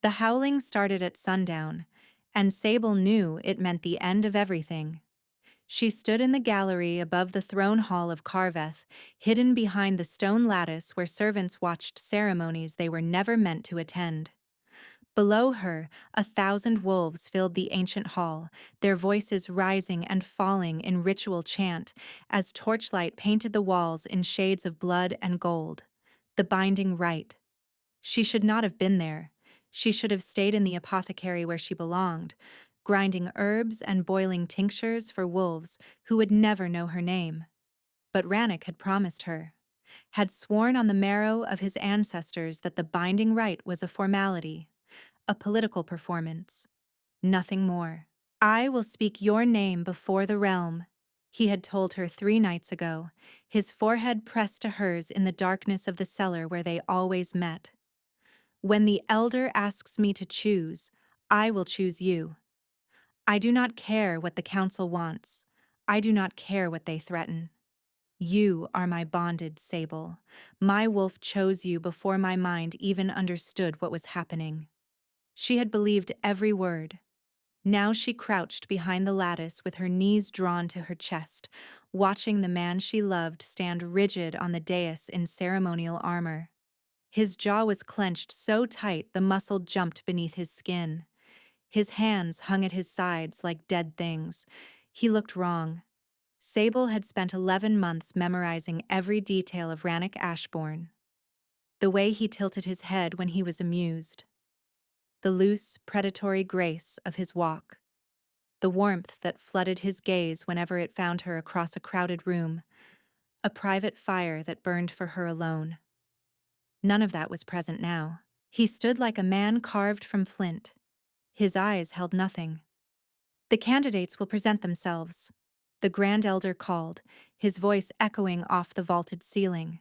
The howling started at sundown, and Sable knew it meant the end of everything. She stood in the gallery above the throne hall of Carveth, hidden behind the stone lattice where servants watched ceremonies they were never meant to attend. Below her, 1,000 wolves filled the ancient hall, their voices rising and falling in ritual chant as torchlight painted the walls in shades of blood and gold. The binding rite. She should not have been there. She should have stayed in the apothecary where she belonged, grinding herbs and boiling tinctures for wolves who would never know her name. But Rannoch had promised her, had sworn on the marrow of his ancestors that the binding rite was a formality, a political performance, nothing more. "I will speak your name before the realm," he had told her 3 nights ago, his forehead pressed to hers in the darkness of the cellar where they always met. "When the elder asks me to choose, I will choose you. I do not care what the council wants. I do not care what they threaten. You are my bonded Sable. My wolf chose you before my mind even understood what was happening." She had believed every word. Now she crouched behind the lattice with her knees drawn to her chest, watching the man she loved stand rigid on the dais in ceremonial armor. His jaw was clenched so tight the muscle jumped beneath his skin. His hands hung at his sides like dead things. He looked wrong. Sable had spent 11 months memorizing every detail of Rannoch Ashbourne. The way he tilted his head when he was amused. The loose, predatory grace of his walk. The warmth that flooded his gaze whenever it found her across a crowded room. A private fire that burned for her alone. None of that was present now. He stood like a man carved from flint. His eyes held nothing. "The candidates will present themselves," the Grand Elder called, his voice echoing off the vaulted ceiling.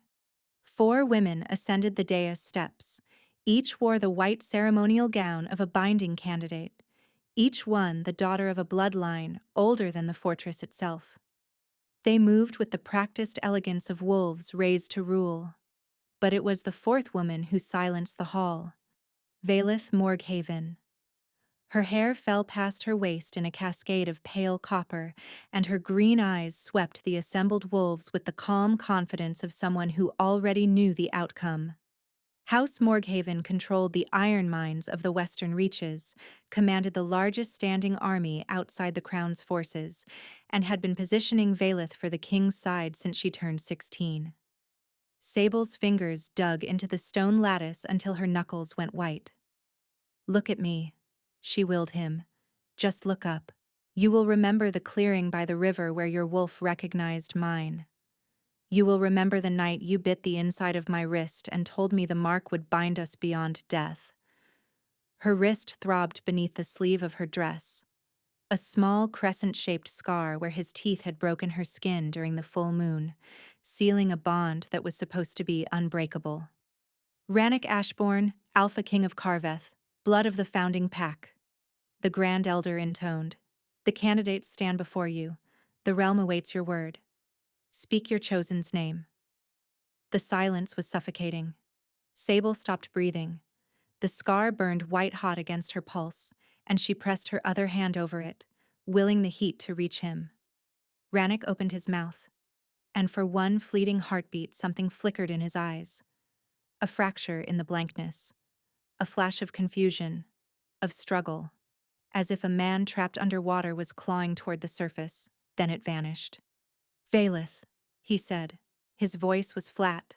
4 women ascended the dais steps. Each wore the white ceremonial gown of a binding candidate, each one the daughter of a bloodline older than the fortress itself. They moved with the practiced elegance of wolves raised to rule. But it was the 4th woman who silenced the hall, Vaelith Morghaven. Her hair fell past her waist in a cascade of pale copper, and her green eyes swept the assembled wolves with the calm confidence of someone who already knew the outcome. House Morghaven controlled the iron mines of the Western Reaches, commanded the largest standing army outside the Crown's forces, and had been positioning Vaelith for the king's side since she turned 16. Sable's fingers dug into the stone lattice until her knuckles went white. "Look at me," she willed him. "Just look up. You will remember the clearing by the river where your wolf recognized mine. You will remember the night you bit the inside of my wrist and told me the mark would bind us beyond death." Her wrist throbbed beneath the sleeve of her dress, a small crescent-shaped scar where his teeth had broken her skin during the full moon, sealing a bond that was supposed to be unbreakable. "Rannoch Ashbourne, Alpha King of Carveth, blood of the founding pack," the Grand Elder intoned. "The candidates stand before you. The realm awaits your word. Speak your chosen's name." The silence was suffocating. Sable stopped breathing. The scar burned white-hot against her pulse, and she pressed her other hand over it, willing the heat to reach him. Rannoch opened his mouth, and for one fleeting heartbeat something flickered in his eyes. A fracture in the blankness. A flash of confusion, of struggle, as if a man trapped underwater was clawing toward the surface. Then it vanished. "Vaelith," he said. His voice was flat,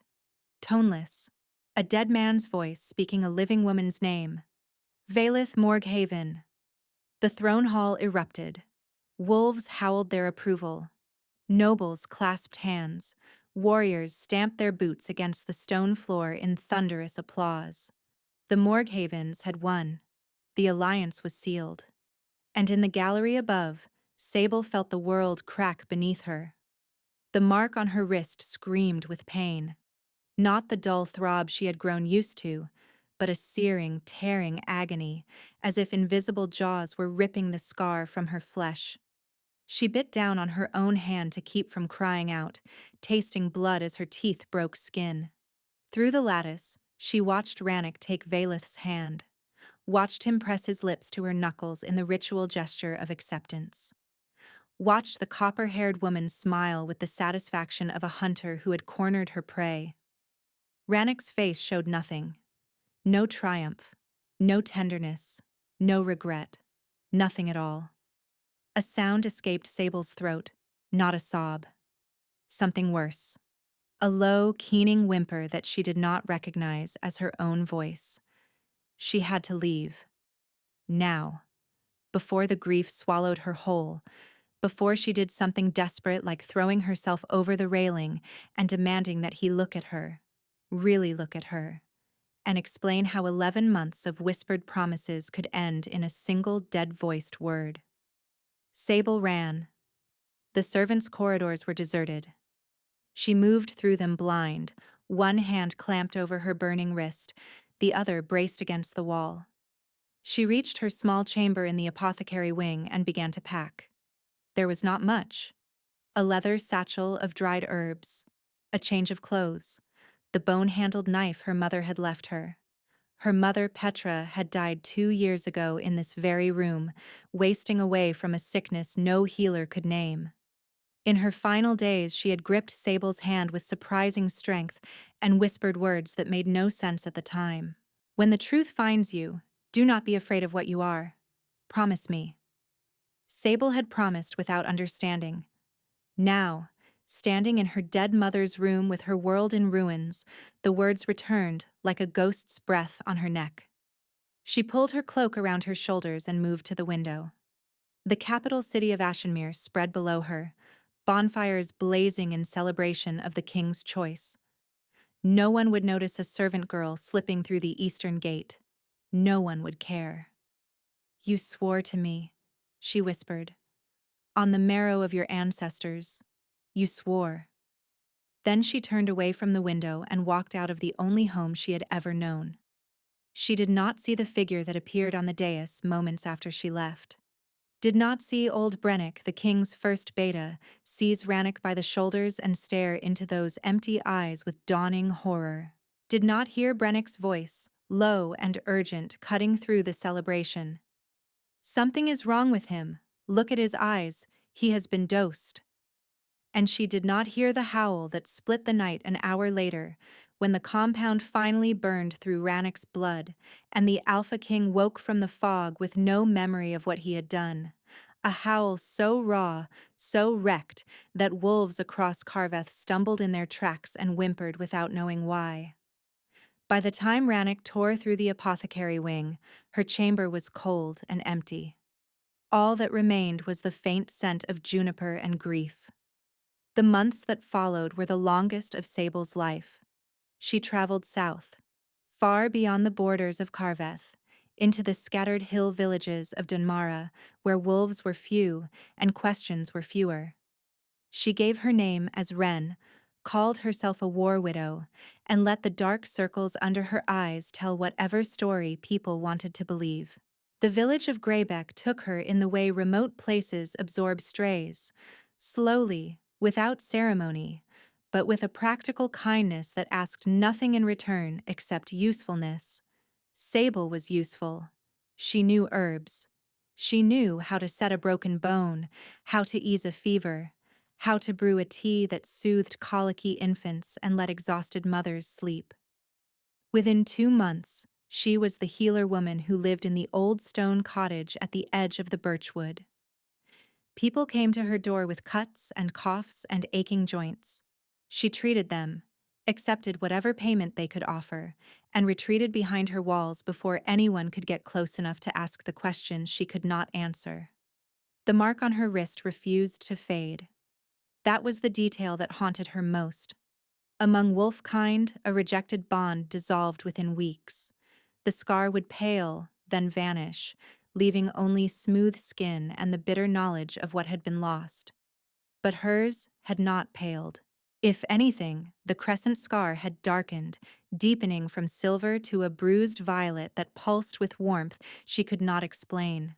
toneless, a dead man's voice speaking a living woman's name. "Vaelith Morghaven." The throne hall erupted. Wolves howled their approval. Nobles clasped hands. Warriors stamped their boots against the stone floor in thunderous applause. The Morghavens had won. The alliance was sealed. And in the gallery above, Sable felt the world crack beneath her. The mark on her wrist screamed with pain. Not the dull throb she had grown used to, but a searing, tearing agony, as if invisible jaws were ripping the scar from her flesh. She bit down on her own hand to keep from crying out, tasting blood as her teeth broke skin. Through the lattice, she watched Rannoch take Vaelith's hand. watched him press his lips to her knuckles in the ritual gesture of acceptance. Watched the copper-haired woman smile with the satisfaction of a hunter who had cornered her prey. Rannick's face showed nothing. No triumph, no tenderness, no regret, nothing at all. A sound escaped Sable's throat, not a sob. Something worse. A low, keening whimper that she did not recognize as her own voice. She had to leave. Now. Before the grief swallowed her whole. Before she did something desperate like throwing herself over the railing and demanding that he look at her. Really look at her. And explain how 11 months of whispered promises could end in a single dead-voiced word. Sable ran. The servants' corridors were deserted. She moved through them blind, one hand clamped over her burning wrist, the other braced against the wall. She reached her small chamber in the apothecary wing and began to pack. There was not much. A leather satchel of dried herbs, a change of clothes, the bone-handled knife her mother had left her. Her mother, Petra, had died 2 years ago in this very room, wasting away from a sickness no healer could name. In her final days, she had gripped Sable's hand with surprising strength and whispered words that made no sense at the time. When the truth finds you, do not be afraid of what you are. Promise me. Sable had promised without understanding. Now, standing in her dead mother's room with her world in ruins, the words returned like a ghost's breath on her neck. She pulled her cloak around her shoulders and moved to the window. The capital city of Ashenmere spread below her, bonfires blazing in celebration of the king's choice. No one would notice a servant girl slipping through the eastern gate. No one would care. "You swore to me," she whispered. "On the marrow of your ancestors. You swore." Then she turned away from the window and walked out of the only home she had ever known. She did not see the figure that appeared on the dais moments after she left. Did not see old Brennick, the king's first beta, seize Rannick by the shoulders and stare into those empty eyes with dawning horror. Did not hear Brennick's voice, low and urgent, cutting through the celebration. "Something is wrong with him. Look at his eyes. He has been dosed." And she did not hear the howl that split the night an hour later, when the compound finally burned through Rannick's blood, and the Alpha King woke from the fog with no memory of what he had done. A howl so raw, so wrecked, that wolves across Carveth stumbled in their tracks and whimpered without knowing why. By the time Rannick tore through the apothecary wing, her chamber was cold and empty. All that remained was the faint scent of juniper and grief. The months that followed were the longest of Sable's life. She traveled south, far beyond the borders of Carveth, into the scattered hill villages of Dunmara, where wolves were few and questions were fewer. She gave her name as Wren, called herself a war widow, and let the dark circles under her eyes tell whatever story people wanted to believe. The village of Greybeck took her in the way remote places absorb strays, slowly, without ceremony, but with a practical kindness that asked nothing in return except usefulness. Sable was useful. She knew herbs. She knew how to set a broken bone, how to ease a fever, how to brew a tea that soothed colicky infants and let exhausted mothers sleep. Within 2 months, she was the healer woman who lived in the old stone cottage at the edge of the birchwood. People came to her door with cuts and coughs and aching joints. She treated them, accepted whatever payment they could offer, and retreated behind her walls before anyone could get close enough to ask the questions she could not answer. The mark on her wrist refused to fade. That was the detail that haunted her most. Among wolf-kind, a rejected bond dissolved within weeks. The scar would pale, then vanish, leaving only smooth skin and the bitter knowledge of what had been lost. But hers had not paled. If anything, the crescent scar had darkened, deepening from silver to a bruised violet that pulsed with warmth she could not explain.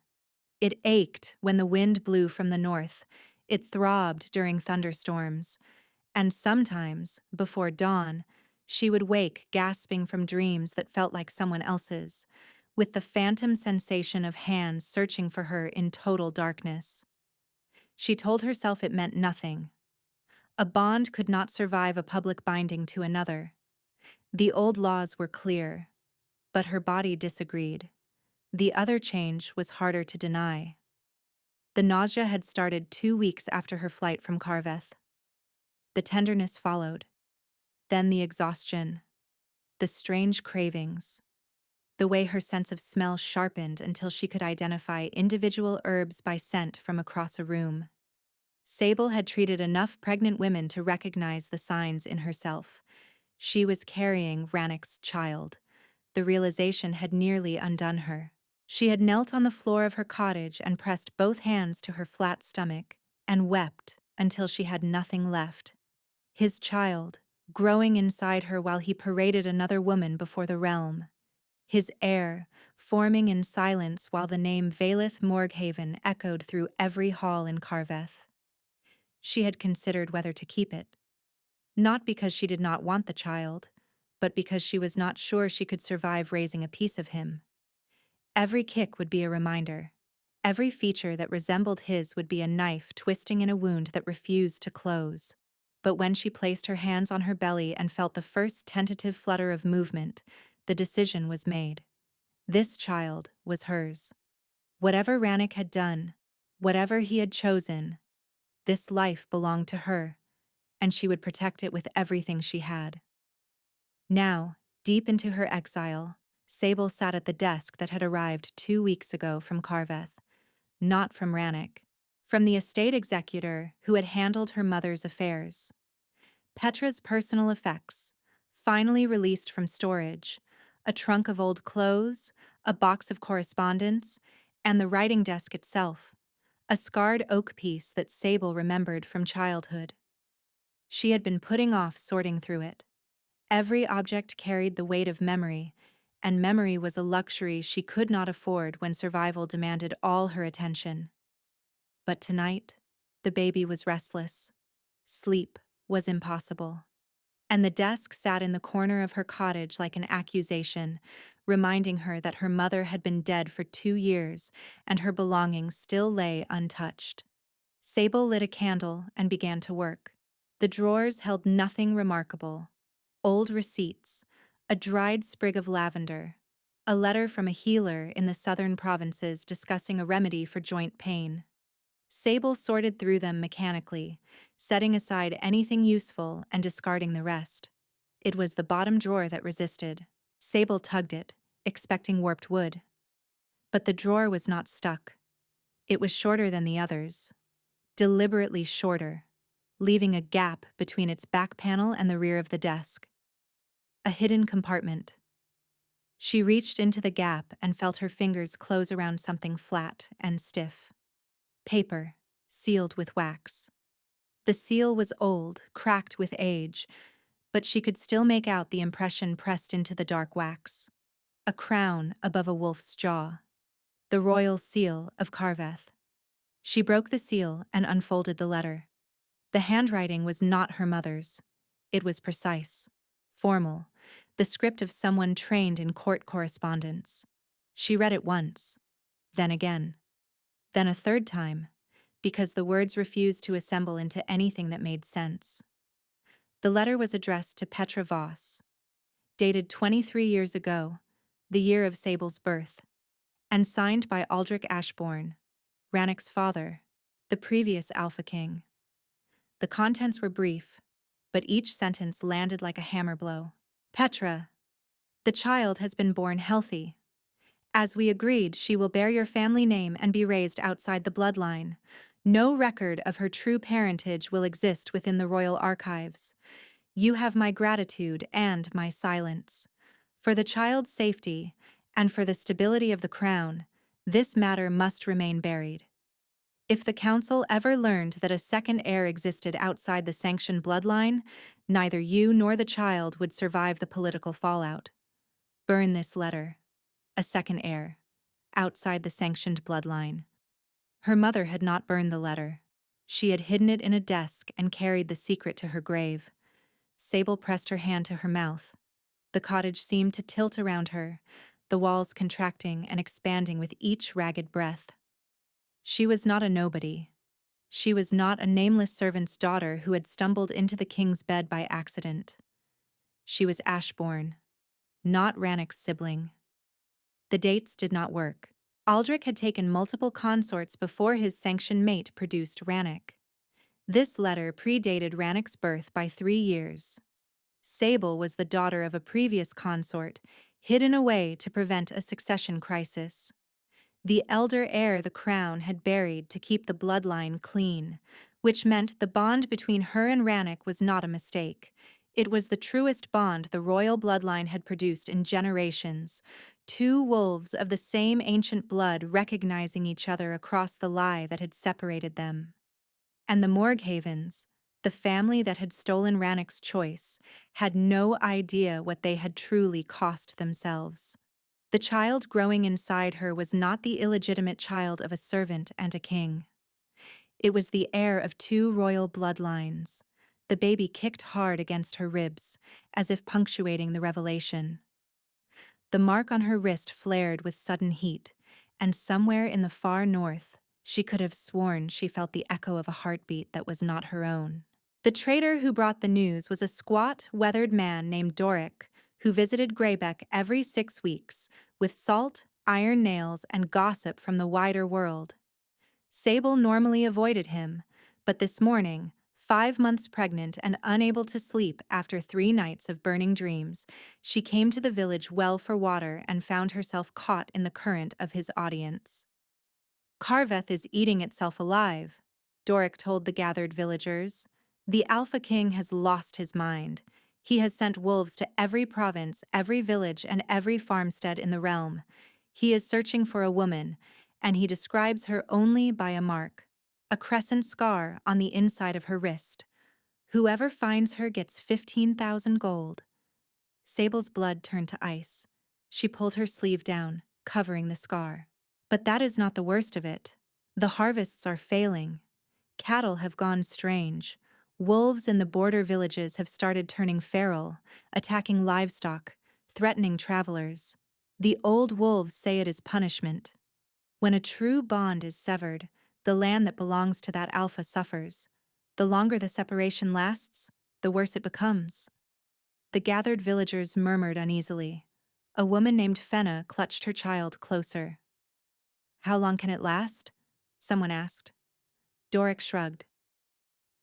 It ached when the wind blew from the north. It throbbed during thunderstorms. And sometimes, before dawn, she would wake gasping from dreams that felt like someone else's, with the phantom sensation of hands searching for her in total darkness. She told herself it meant nothing. A bond could not survive a public binding to another. The old laws were clear, but her body disagreed. The other change was harder to deny. The nausea had started 2 weeks after her flight from Carveth. The tenderness followed. Then the exhaustion. The strange cravings. The way her sense of smell sharpened until she could identify individual herbs by scent from across a room. Sable had treated enough pregnant women to recognize the signs in herself. She was carrying Rannick's child. The realization had nearly undone her. She had knelt on the floor of her cottage and pressed both hands to her flat stomach, and wept until she had nothing left. His child, growing inside her while he paraded another woman before the realm. His heir, forming in silence while the name Valeth Morghaven echoed through every hall in Carveth. She had considered whether to keep it. Not because she did not want the child, but because she was not sure she could survive raising a piece of him. Every kick would be a reminder. Every feature that resembled his would be a knife twisting in a wound that refused to close. But when she placed her hands on her belly and felt the first tentative flutter of movement, the decision was made. This child was hers. Whatever Rannick had done, whatever he had chosen, this life belonged to her, and she would protect it with everything she had. Now, deep into her exile, Sable sat at the desk that had arrived 2 weeks ago from Carveth, not from Rannick, from the estate executor who had handled her mother's affairs. Petra's personal effects, finally released from storage, a trunk of old clothes, a box of correspondence, and the writing desk itself, a scarred oak piece that Sable remembered from childhood. She had been putting off sorting through it. Every object carried the weight of memory, and memory was a luxury she could not afford when survival demanded all her attention. But tonight, the baby was restless. Sleep was impossible. And the desk sat in the corner of her cottage like an accusation, reminding her that her mother had been dead for 2 years and her belongings still lay untouched. Sable lit a candle and began to work. The drawers held nothing remarkable. Old receipts, a dried sprig of lavender, a letter from a healer in the southern provinces discussing a remedy for joint pain. Sable sorted through them mechanically, setting aside anything useful and discarding the rest. It was the bottom drawer that resisted. Sable tugged it, expecting warped wood. But the drawer was not stuck. It was shorter than the others, deliberately shorter, leaving a gap between its back panel and the rear of the desk. A hidden compartment. She reached into the gap and felt her fingers close around something flat and stiff. Paper, sealed with wax. The seal was old, cracked with age, but she could still make out the impression pressed into the dark wax. A crown above a wolf's jaw. The royal seal of Carveth. She broke the seal and unfolded the letter. The handwriting was not her mother's. It was precise, formal, the script of someone trained in court correspondence. She read it once, then again, then a third time, because the words refused to assemble into anything that made sense. The letter was addressed to Petra Voss, dated 23 years ago, the year of Sable's birth, and signed by Aldrich Ashbourne, Rannick's father, the previous Alpha King. The contents were brief, but each sentence landed like a hammer blow. Petra, the child has been born healthy. As we agreed, she will bear your family name and be raised outside the bloodline. No record of her true parentage will exist within the royal archives. You have my gratitude and my silence. For the child's safety, and for the stability of the crown, this matter must remain buried. If the council ever learned that a second heir existed outside the sanctioned bloodline, neither you nor the child would survive the political fallout. Burn this letter. A second heir, outside the sanctioned bloodline. Her mother had not burned the letter. She had hidden it in a desk and carried the secret to her grave. Sable pressed her hand to her mouth. The cottage seemed to tilt around her, the walls contracting and expanding with each ragged breath. She was not a nobody. She was not a nameless servant's daughter who had stumbled into the king's bed by accident. She was Ashbourne, not Rannoch's sibling. The dates did not work. Aldrich had taken multiple consorts before his sanctioned mate produced Rannoch. This letter predated Rannoch's birth by 3 years. Sable was the daughter of a previous consort, hidden away to prevent a succession crisis. The elder heir the crown had buried to keep the bloodline clean, which meant the bond between her and Rannoch was not a mistake. It was the truest bond the royal bloodline had produced in generations, two wolves of the same ancient blood recognizing each other across the lie that had separated them. And the Morghavens, the family that had stolen Rannoch's choice, had no idea what they had truly cost themselves. The child growing inside her was not the illegitimate child of a servant and a king. It was the heir of two royal bloodlines. The baby kicked hard against her ribs, as if punctuating the revelation. The mark on her wrist flared with sudden heat, and somewhere in the far north, she could have sworn she felt the echo of a heartbeat that was not her own. The traitor who brought the news was a squat, weathered man named Doric, who visited Greybeck every 6 weeks, with salt, iron nails, and gossip from the wider world. Sable normally avoided him, but this morning, 5 months pregnant and unable to sleep after 3 nights of burning dreams, she came to the village well for water and found herself caught in the current of his audience. Carveth is eating itself alive, Doric told the gathered villagers. The Alpha King has lost his mind. He has sent wolves to every province, every village, and every farmstead in the realm. He is searching for a woman, and he describes her only by a mark, a crescent scar on the inside of her wrist. Whoever finds her gets 15,000 gold. Sable's blood turned to ice. She pulled her sleeve down, covering the scar. But that is not the worst of it. The harvests are failing. Cattle have gone strange. Wolves in the border villages have started turning feral, attacking livestock, threatening travelers. The old wolves say it is punishment. When a true bond is severed, the land that belongs to that alpha suffers. The longer the separation lasts, the worse it becomes. The gathered villagers murmured uneasily. A woman named Fenna clutched her child closer. "How long can it last?" someone asked. Doric shrugged.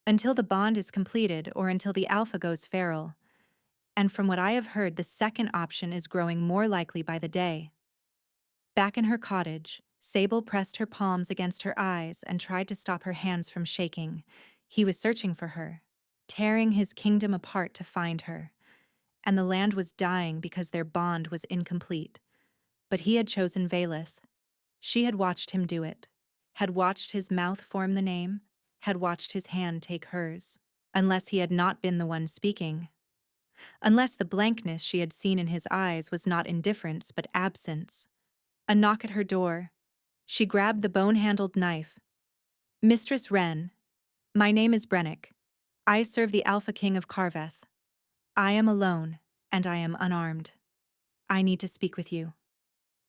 "Until the bond is completed or until the alpha goes feral. And from what I have heard, the second option is growing more likely by the day." Back in her cottage, Sable pressed her palms against her eyes and tried to stop her hands from shaking. He was searching for her, tearing his kingdom apart to find her. And the land was dying because their bond was incomplete. But he had chosen Valeth. She had watched him do it, had watched his mouth form the name, had watched his hand take hers. Unless he had not been the one speaking. Unless the blankness she had seen in his eyes was not indifference but absence. A knock at her door. She grabbed the bone-handled knife. "Mistress Wren, my name is Brennick. I serve the Alpha King of Carveth. I am alone, and I am unarmed. I need to speak with you."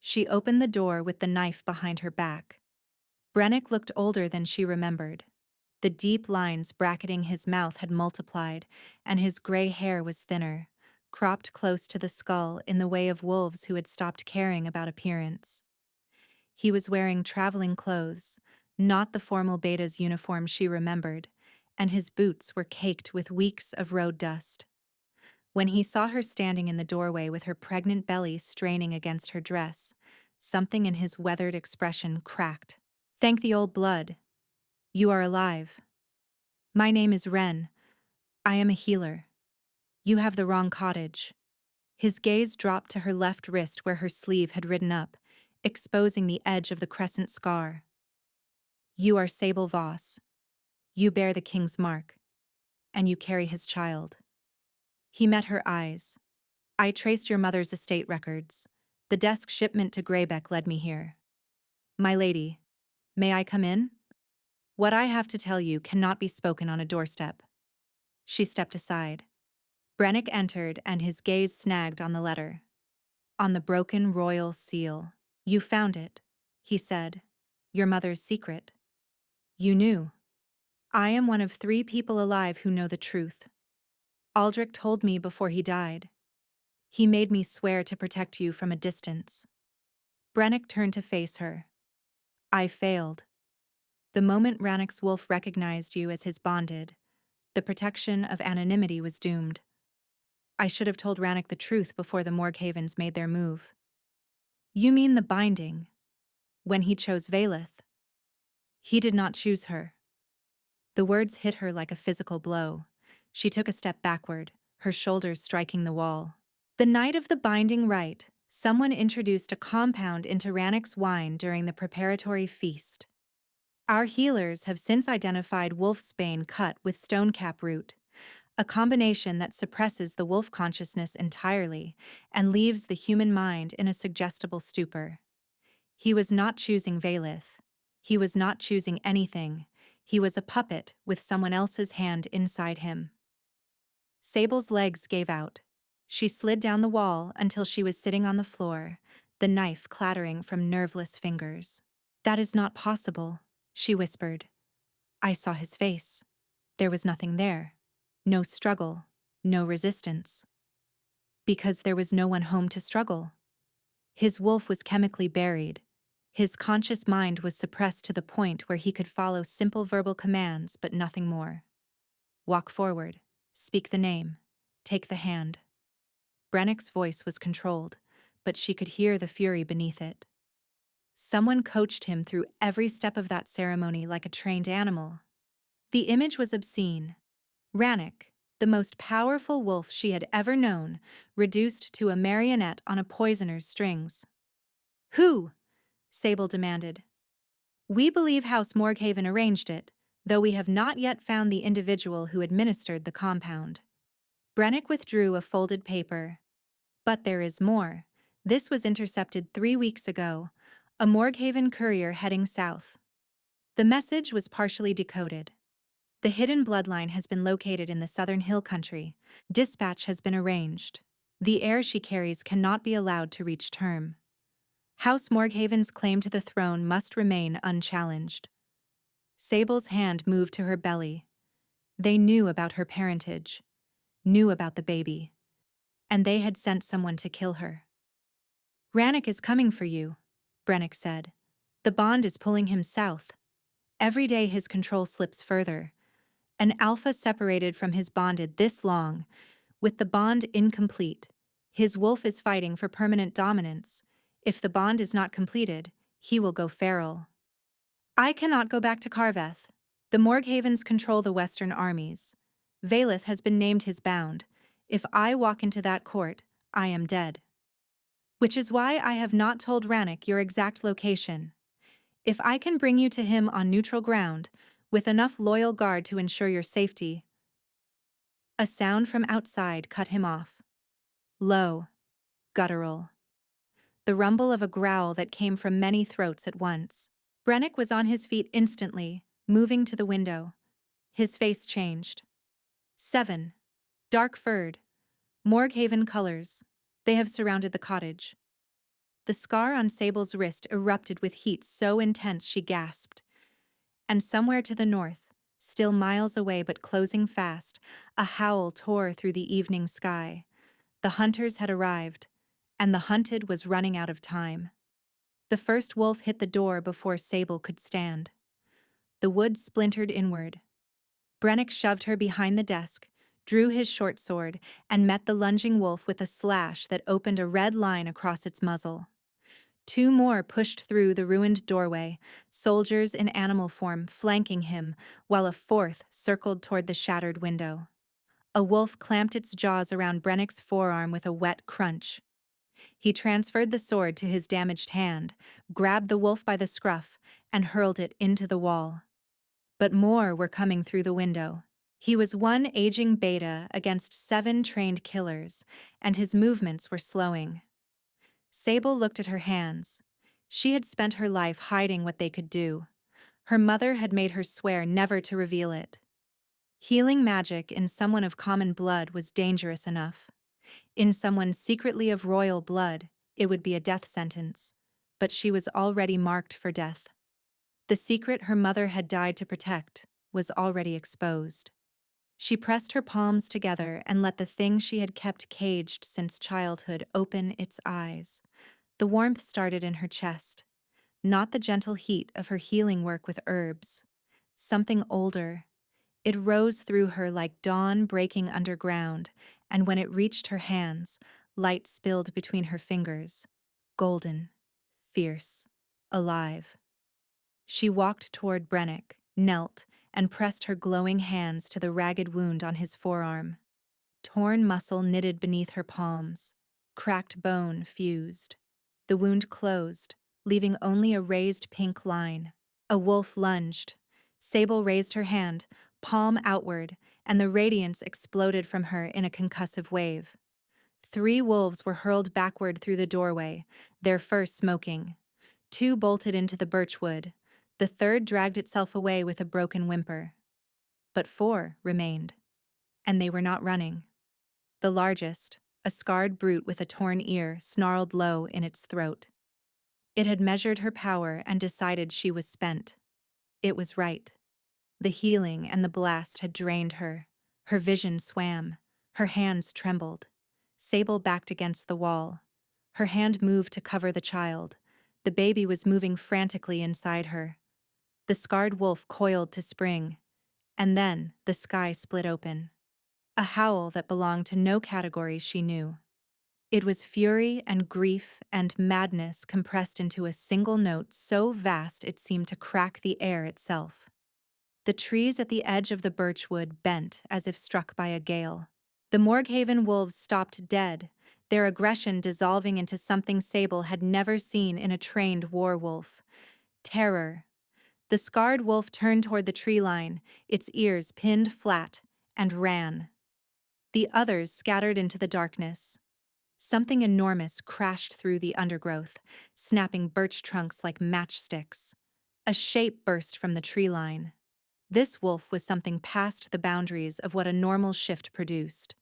She opened the door with the knife behind her back. Brennick looked older than she remembered. The deep lines bracketing his mouth had multiplied, and his gray hair was thinner, cropped close to the skull in the way of wolves who had stopped caring about appearance. He was wearing traveling clothes, not the formal Beta's uniform she remembered, and his boots were caked with weeks of road dust. When he saw her standing in the doorway with her pregnant belly straining against her dress, something in his weathered expression cracked. "Thank the old blood. You are alive. My name is Wren. I am a healer. You have the wrong cottage." His gaze dropped to her left wrist where her sleeve had ridden up, exposing the edge of the crescent scar. "You are Sable Voss. You bear the king's mark. And you carry his child." He met her eyes. "I traced your mother's estate records. The desk shipment to Greybeck led me here. My lady, may I come in? What I have to tell you cannot be spoken on a doorstep." She stepped aside. Brennick entered and his gaze snagged on the letter. on the broken royal seal. You found it, he said. Your mother's secret. You knew. I am one of 3 people alive who know the truth. Aldrich told me before he died. He made me swear to protect you from a distance. Brennick turned to face her. I failed. The moment Rannick's wolf recognized you as his bonded, the protection of anonymity was doomed. I should have told Rannick the truth before the Morghavens made their move. You mean the binding? When he chose Valeth? He did not choose her. The words hit her like a physical blow. She took a step backward, her shoulders striking the wall. The night of the binding rite, someone introduced a compound into Rannick's wine during the preparatory feast. Our healers have since identified wolfsbane cut with stonecap root, a combination that suppresses the wolf consciousness entirely and leaves the human mind in a suggestible stupor. He was not choosing Valeth. He was not choosing anything. He was a puppet with someone else's hand inside him. Sable's legs gave out. She slid down the wall until she was sitting on the floor, the knife clattering from nerveless fingers. That is not possible, she whispered. I saw his face. There was nothing there. No struggle, no resistance. Because there was no one home to struggle. His wolf was chemically buried. His conscious mind was suppressed to the point where he could follow simple verbal commands but nothing more. Walk forward. Speak the name. Take the hand. Brennick's voice was controlled, but she could hear the fury beneath it. Someone coached him through every step of that ceremony like a trained animal. The image was obscene. Rannick, the most powerful wolf she had ever known, reduced to a marionette on a poisoner's strings. Who? Sable demanded. We believe House Morghaven arranged it, though we have not yet found the individual who administered the compound. Brennick withdrew a folded paper. But there is more. This was intercepted 3 weeks ago, a Morghaven courier heading south. The message was partially decoded. The hidden bloodline has been located in the southern hill country. Dispatch has been arranged. The heir she carries cannot be allowed to reach term. House Morghaven's claim to the throne must remain unchallenged. Sable's hand moved to her belly. They knew about her parentage, knew about the baby, and they had sent someone to kill her. Rannick is coming for you, Brennick said. The bond is pulling him south. Every day his control slips further. An alpha separated from his bonded this long, with the bond incomplete. His wolf is fighting for permanent dominance. If the bond is not completed, he will go feral. I cannot go back to Carveth. The Morghavens control the western armies. Valeth has been named his bound. If I walk into that court, I am dead. Which is why I have not told Rannick your exact location. If I can bring you to him on neutral ground, with enough loyal guard to ensure your safety. A sound from outside cut him off. Low, guttural. The rumble of a growl that came from many throats at once. Brennick was on his feet instantly, moving to the window. His face changed. 7. Dark-furred. Morghaven colors. They have surrounded the cottage. The scar on Sable's wrist erupted with heat so intense she gasped. And somewhere to the north, still miles away but closing fast, a howl tore through the evening sky. The hunters had arrived, and the hunted was running out of time. The first wolf hit the door before Sable could stand. The wood splintered inward. Brennick shoved her behind the desk, drew his short sword, and met the lunging wolf with a slash that opened a red line across its muzzle. 2 more pushed through the ruined doorway, soldiers in animal form flanking him, while a 4th circled toward the shattered window. A wolf clamped its jaws around Brennick's forearm with a wet crunch. He transferred the sword to his damaged hand, grabbed the wolf by the scruff, and hurled it into the wall. But more were coming through the window. He was one aging beta against 7 trained killers, and his movements were slowing. Sable looked at her hands. She had spent her life hiding what they could do. Her mother had made her swear never to reveal it. Healing magic in someone of common blood was dangerous enough. In someone secretly of royal blood, It would be a death sentence, but she was already marked for death. The secret her mother had died to protect was already exposed. She pressed her palms together and let the thing she had kept caged since childhood open its eyes. The warmth started in her chest, not the gentle heat of her healing work with herbs. Something older. It rose through her like dawn breaking underground, and when it reached her hands, light spilled between her fingers. Golden, fierce, alive. She walked toward Brennick, knelt, and pressed her glowing hands to the ragged wound on his forearm. Torn muscle knitted beneath her palms. Cracked bone fused. The wound closed, leaving only a raised pink line. A wolf lunged. Sable raised her hand, palm outward, and the radiance exploded from her in a concussive wave. 3 wolves were hurled backward through the doorway, their fur smoking. 2 bolted into the birchwood. The third dragged itself away with a broken whimper. But 4 remained, and they were not running. The largest, a scarred brute with a torn ear, snarled low in its throat. It had measured her power and decided she was spent. It was right. The healing and the blast had drained her. Her vision swam. Her hands trembled. Sable backed against the wall. Her hand moved to cover the child. The baby was moving frantically inside her. The scarred wolf coiled to spring. And then the sky split open. A howl that belonged to no category she knew. It was fury and grief and madness compressed into a single note so vast it seemed to crack the air itself. The trees at the edge of the birchwood bent as if struck by a gale. The Morghaven wolves stopped dead, their aggression dissolving into something Sable had never seen in a trained werewolf. Terror. The scarred wolf turned toward the tree line, its ears pinned flat, and ran. The others scattered into the darkness. Something enormous crashed through the undergrowth, snapping birch trunks like matchsticks. A shape burst from the tree line. This wolf was something past the boundaries of what a normal shift produced.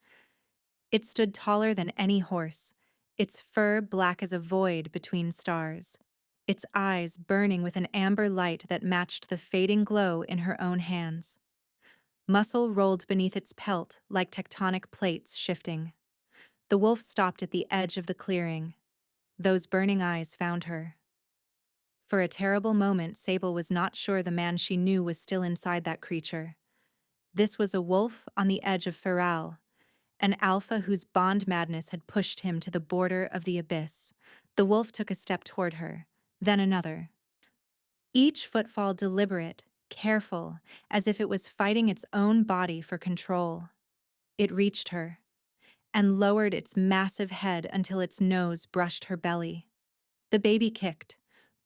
It stood taller than any horse, its fur black as a void between stars, its eyes burning with an amber light that matched the fading glow in her own hands. Muscle rolled beneath its pelt like tectonic plates shifting. The wolf stopped at the edge of the clearing. Those burning eyes found her. For a terrible moment, Sable was not sure the man she knew was still inside that creature. This was a wolf on the edge of feral, an alpha whose bond madness had pushed him to the border of the abyss. The wolf took a step toward her, then another. Each footfall deliberate, careful, as if it was fighting its own body for control. It reached her, and lowered its massive head until its nose brushed her belly. The baby kicked,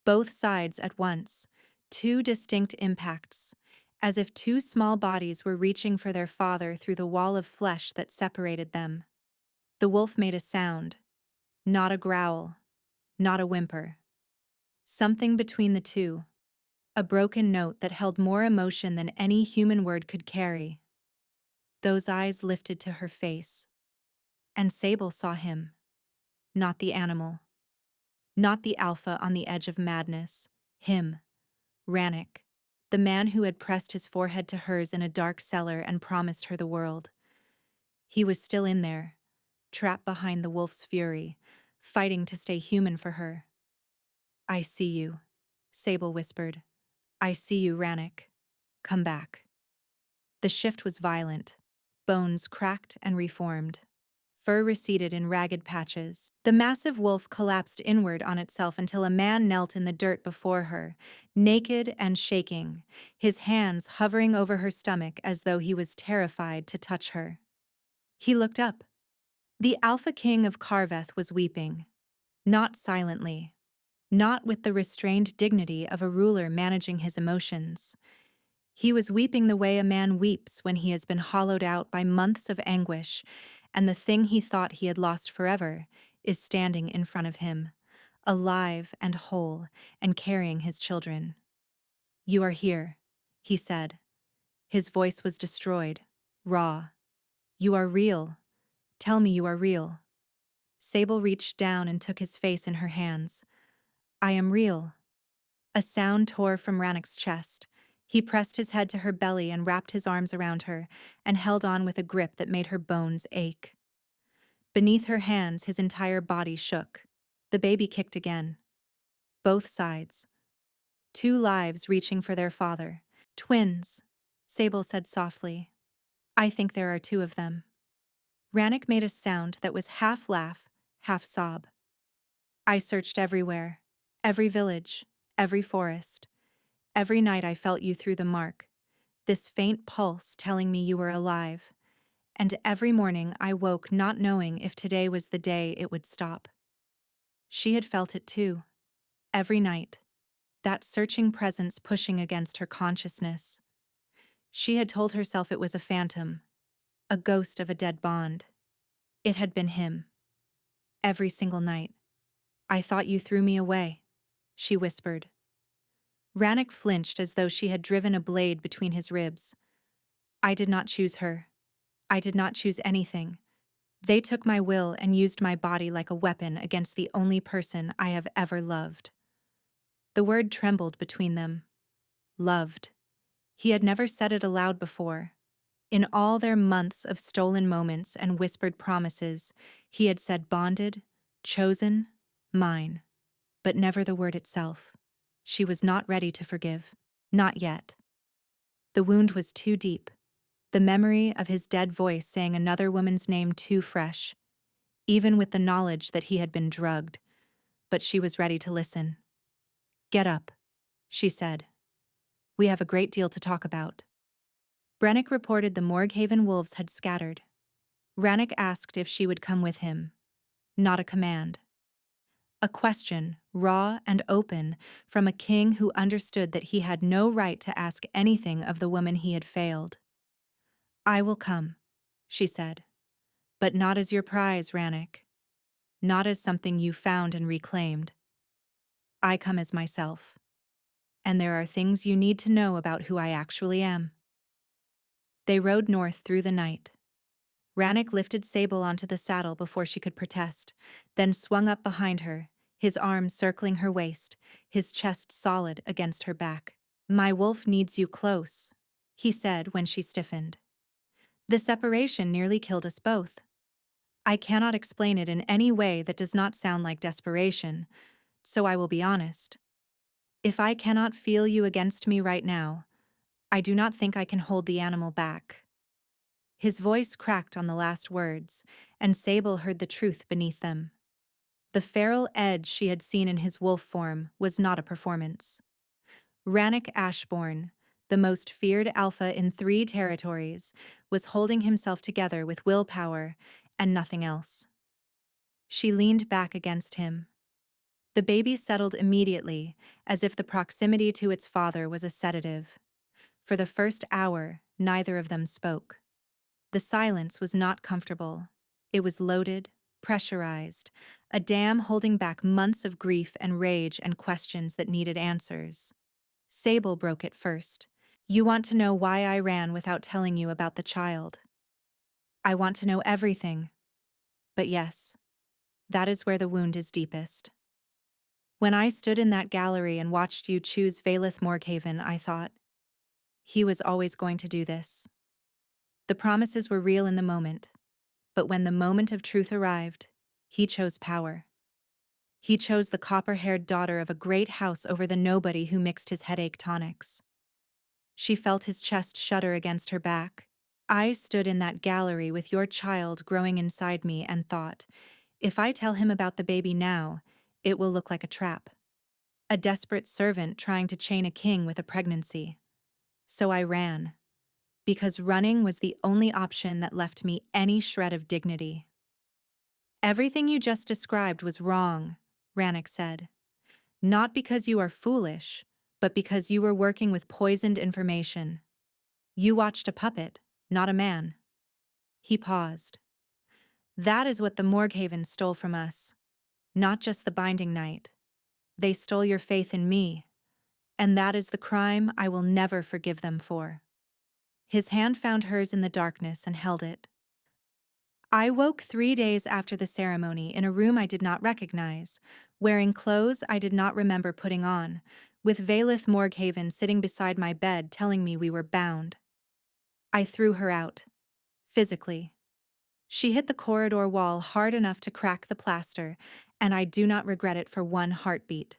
both sides at once, 2 distinct impacts, as if 2 small bodies were reaching for their father through the wall of flesh that separated them. The wolf made a sound, not a growl, not a whimper. Something between the two, a broken note that held more emotion than any human word could carry. Those eyes lifted to her face, and Sable saw him, not the animal. Not the alpha on the edge of madness. Him, Rannick, the man who had pressed his forehead to hers in a dark cellar and promised her the world. He was still in there, trapped behind the wolf's fury, fighting to stay human for her. "I see you," Sable whispered. "I see you, Rannick. Come back." The shift was violent. Bones cracked and reformed. Fur receded in ragged patches. The massive wolf collapsed inward on itself until a man knelt in the dirt before her, naked and shaking, his hands hovering over her stomach as though he was terrified to touch her. He looked up. The Alpha King of Carveth was weeping. Not silently. Not with the restrained dignity of a ruler managing his emotions. He was weeping the way a man weeps when he has been hollowed out by months of anguish, and the thing he thought he had lost forever is standing in front of him, alive and whole, and carrying his children. "You are here," he said. His voice was destroyed, raw. "You are real. Tell me you are real." Sable reached down and took his face in her hands. I am real. A sound tore from Rannoch's chest. He pressed his head to her belly and wrapped his arms around her, and held on with a grip that made her bones ache. Beneath her hands, his entire body shook. The baby kicked again. Both sides. Two lives reaching for their father. Twins, Sable said softly. I think there are two of them. Rannoch made a sound that was half laugh, half sob. I searched everywhere. Every village, every forest. Every night I felt you through the mark. This faint pulse telling me you were alive. And every morning I woke not knowing if today was the day it would stop. She had felt it too. Every night. That searching presence pushing against her consciousness. She had told herself it was a phantom, a ghost of a dead bond. It had been him. Every single night. I thought you threw me away, she whispered. Rannoch flinched as though she had driven a blade between his ribs. I did not choose her. I did not choose anything. They took my will and used my body like a weapon against the only person I have ever loved. The word trembled between them. Loved. He had never said it aloud before. In all their months of stolen moments and whispered promises, he had said bonded, chosen, mine, but never the word itself. She was not ready to forgive. Not yet. The wound was too deep. The memory of his dead voice saying another woman's name too fresh, even with the knowledge that he had been drugged. But she was ready to listen. Get up, she said. We have a great deal to talk about. Brennick reported the Morghaven wolves had scattered. Rannoch asked if she would come with him. Not a command. A question, raw and open, from a king who understood that he had no right to ask anything of the woman he had failed. I will come, she said. But not as your prize, Rannoch. Not as something you found and reclaimed. I come as myself. And there are things you need to know about who I actually am. They rode north through the night. Rannoch lifted Sable onto the saddle before she could protest, then swung up behind her, his arms circling her waist, his chest solid against her back. My wolf needs you close, he said when she stiffened. The separation nearly killed us both. I cannot explain it in any way that does not sound like desperation, so I will be honest. If I cannot feel you against me right now, I do not think I can hold the animal back. His voice cracked on the last words, and Sable heard the truth beneath them. The feral edge she had seen in his wolf form was not a performance. Rannoch Ashbourne, the most feared alpha in 3 territories, was holding himself together with willpower and nothing else. She leaned back against him. The baby settled immediately, as if the proximity to its father was a sedative. For the first hour, neither of them spoke. The silence was not comfortable. It was loaded, pressurized, a dam holding back months of grief and rage and questions that needed answers. Sable broke it first. You want to know why I ran without telling you about the child. I want to know everything. But yes, that is where the wound is deepest. When I stood in that gallery and watched you choose Valeth Morghaven, I thought, he was always going to do this. The promises were real in the moment, but when the moment of truth arrived, he chose power. He chose the copper-haired daughter of a great house over the nobody who mixed his headache tonics. She felt his chest shudder against her back. I stood in that gallery with your child growing inside me and thought, if I tell him about the baby now, it will look like a trap. A desperate servant trying to chain a king with a pregnancy. So I ran. Because running was the only option that left me any shred of dignity. Everything you just described was wrong, Rannoch said. Not because you are foolish, but because you were working with poisoned information. You watched a puppet, not a man. He paused. That is what the Morghaven stole from us. Not just the binding night. They stole your faith in me, and that is the crime I will never forgive them for. His hand found hers in the darkness and held it. I woke 3 days after the ceremony in a room I did not recognize, wearing clothes I did not remember putting on, with Vailith Morghaven sitting beside my bed telling me we were bound. I threw her out. Physically. She hit the corridor wall hard enough to crack the plaster, and I do not regret it for one heartbeat.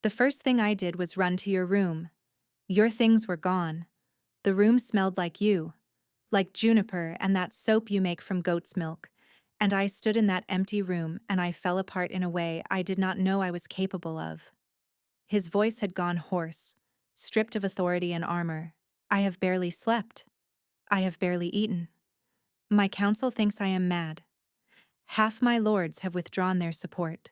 The first thing I did was run to your room. Your things were gone. The room smelled like juniper and that soap you make from goat's milk, and I stood in that empty room and I fell apart in a way I did not know I was capable of. His voice had gone hoarse, stripped of authority and armor. I have barely slept. I have barely eaten. My council thinks I am mad. Half my lords have withdrawn their support.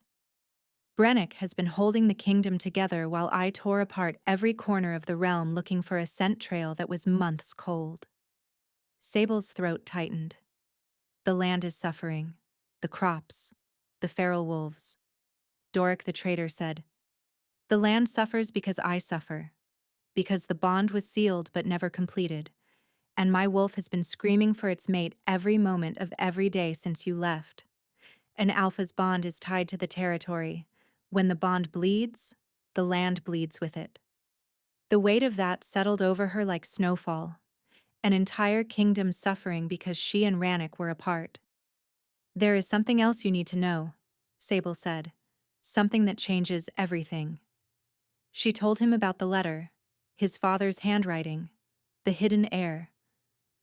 Brennick has been holding the kingdom together while I tore apart every corner of the realm looking for a scent trail that was months cold. Sable's throat tightened. The land is suffering. The crops. The feral wolves. Doric the traitor said, "The land suffers because I suffer. Because the bond was sealed but never completed. And my wolf has been screaming for its mate every moment of every day since you left. An alpha's bond is tied to the territory. When the bond bleeds, the land bleeds with it." The weight of that settled over her like snowfall. An entire kingdom suffering because she and Rannick were apart. "There is something else you need to know," Sable said. "Something that changes everything." She told him about the letter, his father's handwriting, the hidden heir,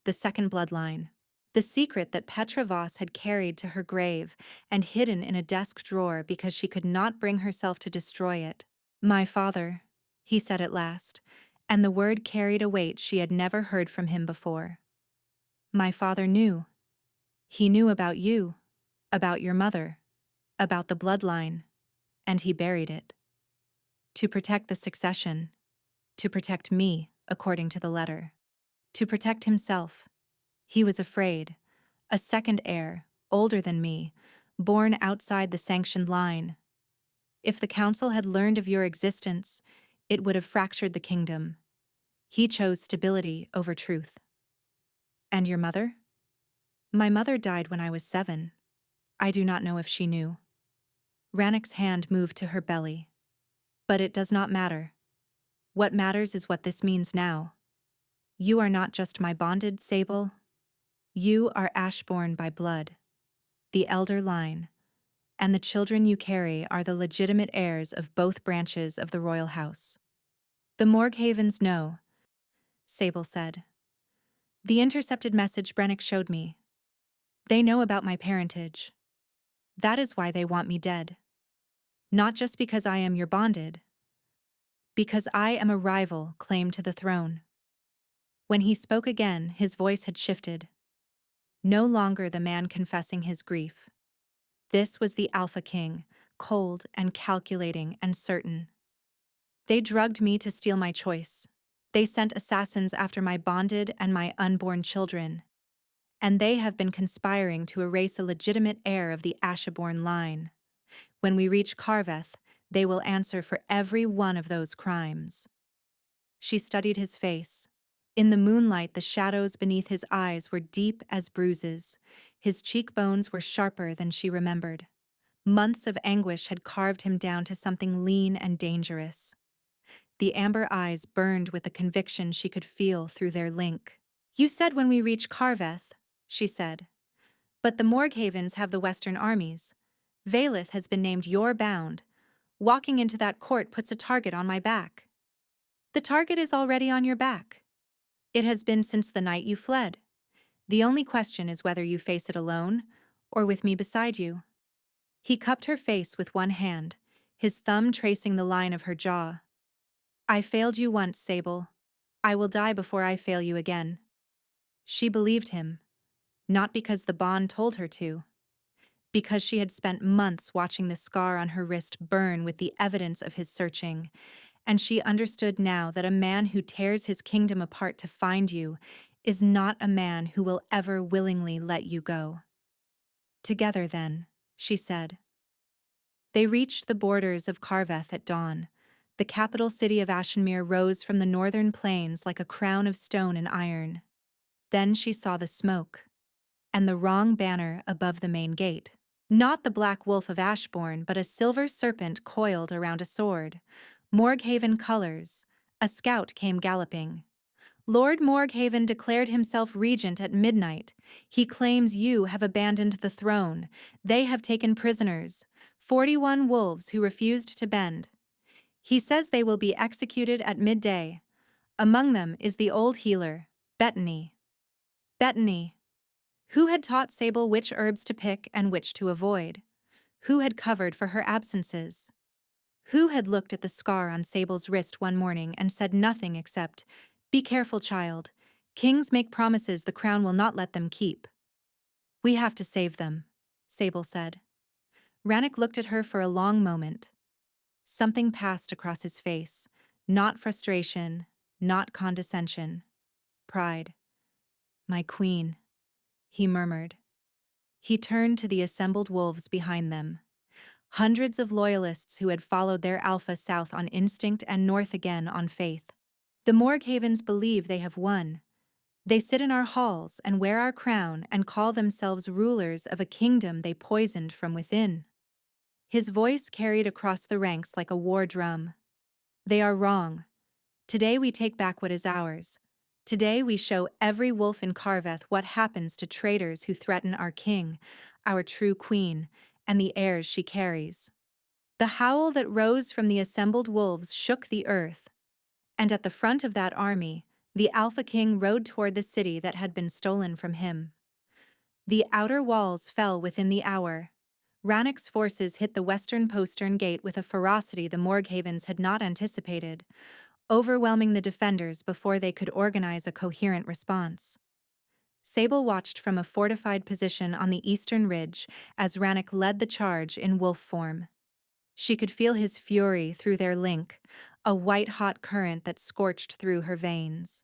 the second bloodline, the secret that Petra Voss had carried to her grave and hidden in a desk drawer because she could not bring herself to destroy it. "My father," he said at last, and the word carried a weight she had never heard from him before. "My father knew. He knew about you, about your mother, about the bloodline, and he buried it. To protect the succession, to protect me, according to the letter. To protect himself. He was afraid. A second heir, older than me, born outside the sanctioned line. If the council had learned of your existence, it would have fractured the kingdom. He chose stability over truth." "And your mother?" "My mother died when I was 7. I do not know if she knew." Rannick's hand moved to her belly. "But it does not matter. What matters is what this means now. You are not just my bonded Sable. You are Ashborn by blood, the elder line, and the children you carry are the legitimate heirs of both branches of the royal house." "The Morghavens know," Sable said. "The intercepted message Brennick showed me. They know about my parentage. That is why they want me dead. Not just because I am your bonded. Because I am a rival claimed to the throne." When he spoke again, his voice had shifted. No longer the man confessing his grief. This was the Alpha King, cold and calculating and certain. "They drugged me to steal my choice. They sent assassins after my bonded and my unborn children. And they have been conspiring to erase a legitimate heir of the Ashaborn line. When we reach Carveth, they will answer for every one of those crimes." She studied his face. In the moonlight, the shadows beneath his eyes were deep as bruises. His cheekbones were sharper than she remembered. Months of anguish had carved him down to something lean and dangerous. The amber eyes burned with the conviction she could feel through their link. "You said when we reach Carveth," she said. "But the Morghavens have the Western armies. Vailith has been named your bound. Walking into that court puts a target on my back." "The target is already on your back. It has been since the night you fled. The only question is whether you face it alone or with me beside you." He cupped her face with one hand, his thumb tracing the line of her jaw. "I failed you once, Sable. I will die before I fail you again." She believed him, not because the bond told her to, because she had spent months watching the scar on her wrist burn with the evidence of his searching, and she understood now that a man who tears his kingdom apart to find you is not a man who will ever willingly let you go. "Together, then," she said. They reached the borders of Carveth at dawn. The capital city of Ashenmere rose from the northern plains like a crown of stone and iron. Then she saw the smoke. and the wrong banner above the main gate. Not the Black Wolf of Ashbourne, but a silver serpent coiled around a sword. Morghaven colors. A scout came galloping. Lord Morghaven declared himself regent at midnight. He claims you have abandoned the throne. They have taken prisoners, 41 wolves who refused to bend. He says they will be executed at midday. Among them is the old healer, Bettany. Bettany. Who had taught Sable which herbs to pick and which to avoid? Who had covered for her absences? Who had looked at the scar on Sable's wrist one morning and said nothing except, "Be careful, child. Kings make promises the crown will not let them keep." "We have to save them," Sable said. Rannoch looked at her for a long moment. Something passed across his face, not frustration, not condescension. Pride. "My queen," he murmured. He turned to the assembled wolves behind them. Hundreds of loyalists who had followed their alpha south on instinct and north again on faith. "The Morghavens believe they have won. They sit in our halls and wear our crown and call themselves rulers of a kingdom they poisoned from within." His voice carried across the ranks like a war drum. "They are wrong. Today we take back what is ours. Today we show every wolf in Carveth what happens to traitors who threaten our king, our true queen, and the heirs she carries." The howl that rose from the assembled wolves shook the earth, and at the front of that army, the Alpha King rode toward the city that had been stolen from him. The outer walls fell within the hour. Rannoch's forces hit the western postern gate with a ferocity the Morghavens had not anticipated, overwhelming the defenders before they could organize a coherent response. Sable watched from a fortified position on the eastern ridge as Rannoch led the charge in wolf form. She could feel his fury through their link, a white-hot current that scorched through her veins.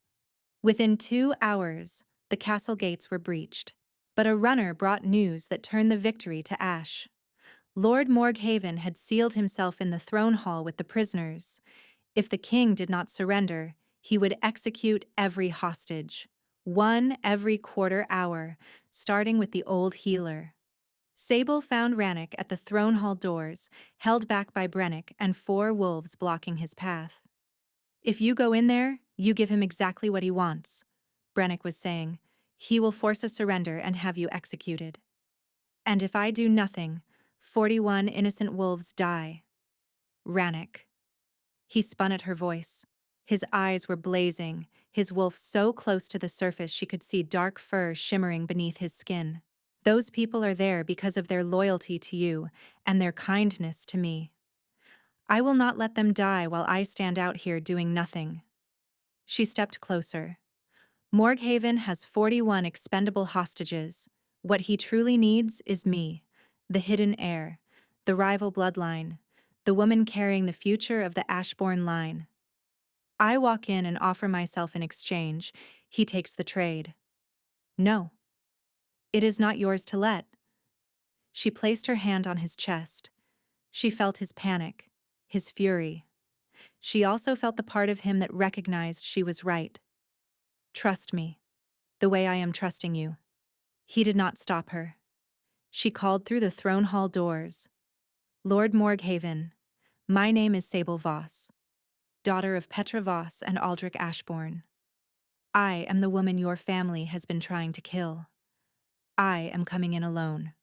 Within 2 hours, the castle gates were breached, but a runner brought news that turned the victory to ash. Lord Morghaven had sealed himself in the throne hall with the prisoners. If the king did not surrender, he would execute every hostage, one every quarter hour, starting with the old healer. Sable found Rannoch at the throne hall doors, held back by Brennick and 4 wolves blocking his path. "If you go in there, you give him exactly what he wants," Brennick was saying. "He will force a surrender and have you executed. And if I do nothing, 41 innocent wolves die." "Rannoch." He spun at her voice. His eyes were blazing, his wolf so close to the surface she could see dark fur shimmering beneath his skin. "Those people are there because of their loyalty to you and their kindness to me. I will not let them die while I stand out here doing nothing." She stepped closer. "Morghaven has 41 expendable hostages. What he truly needs is me, the hidden heir, the rival bloodline, the woman carrying the future of the Ashbourne line. I walk in and offer myself in exchange. He takes the trade." "No. It is not yours to let." She placed her hand on his chest. She felt his panic, his fury. She also felt the part of him that recognized she was right. "Trust me, the way I am trusting you." He did not stop her. She called through the throne hall doors. "Lord Morghaven, my name is Sable Voss, daughter of Petra Voss and Aldrich Ashbourne. I am the woman your family has been trying to kill. I am coming in alone."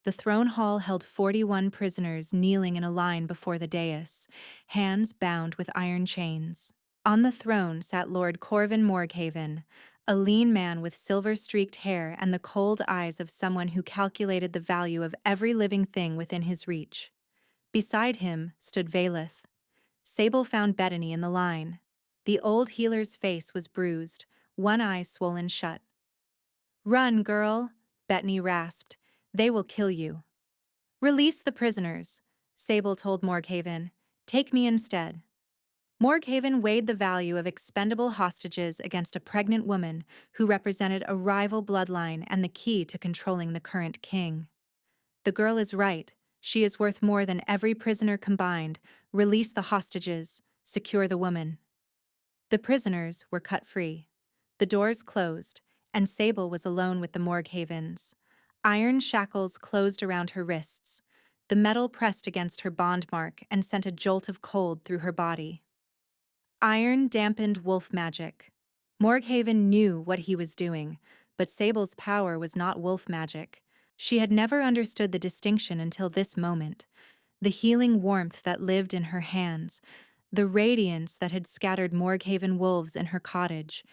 The throne hall held 41 prisoners kneeling in a line before the dais, hands bound with iron chains. On the throne sat Lord Corvin Morghaven, a lean man with silver-streaked hair and the cold eyes of someone who calculated the value of every living thing within his reach. Beside him stood Valeth. Sable found Bettany in the line. The old healer's face was bruised, one eye swollen shut. "Run, girl," Bettany rasped. "They will kill you." "Release the prisoners," Sable told Morghaven. "Take me instead." Morghaven weighed the value of expendable hostages against a pregnant woman who represented a rival bloodline and the key to controlling the current king. "The girl is right. She is worth more than every prisoner combined. Release the hostages. Secure the woman." The prisoners were cut free. The doors closed, and Sable was alone with the Morghavens. Iron shackles closed around her wrists. The metal pressed against her bond mark and sent a jolt of cold through her body. Iron dampened wolf magic. Morghaven knew what he was doing, but Sable's power was not wolf magic. She had never understood the distinction until this moment. The healing warmth that lived in her hands, the radiance that had scattered Morghaven wolves in her cottage.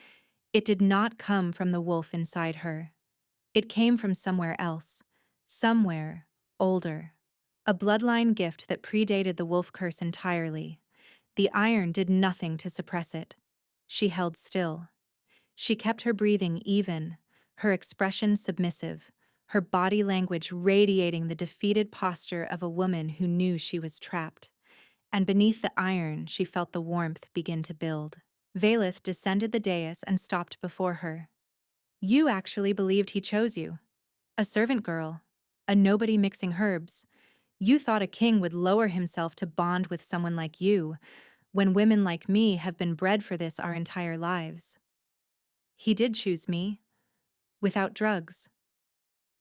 It did not come from the wolf inside her. It came from somewhere else. Somewhere older. A bloodline gift that predated the wolf curse entirely. The iron did nothing to suppress it. She held still. She kept her breathing even, her expression submissive, her body language radiating the defeated posture of a woman who knew she was trapped. And beneath the iron, she felt the warmth begin to build. Valeth descended the dais and stopped before her. You actually believed he chose you. A servant girl. A nobody mixing herbs. You thought a king would lower himself to bond with someone like you, when women like me have been bred for this our entire lives. He did choose me. Without drugs.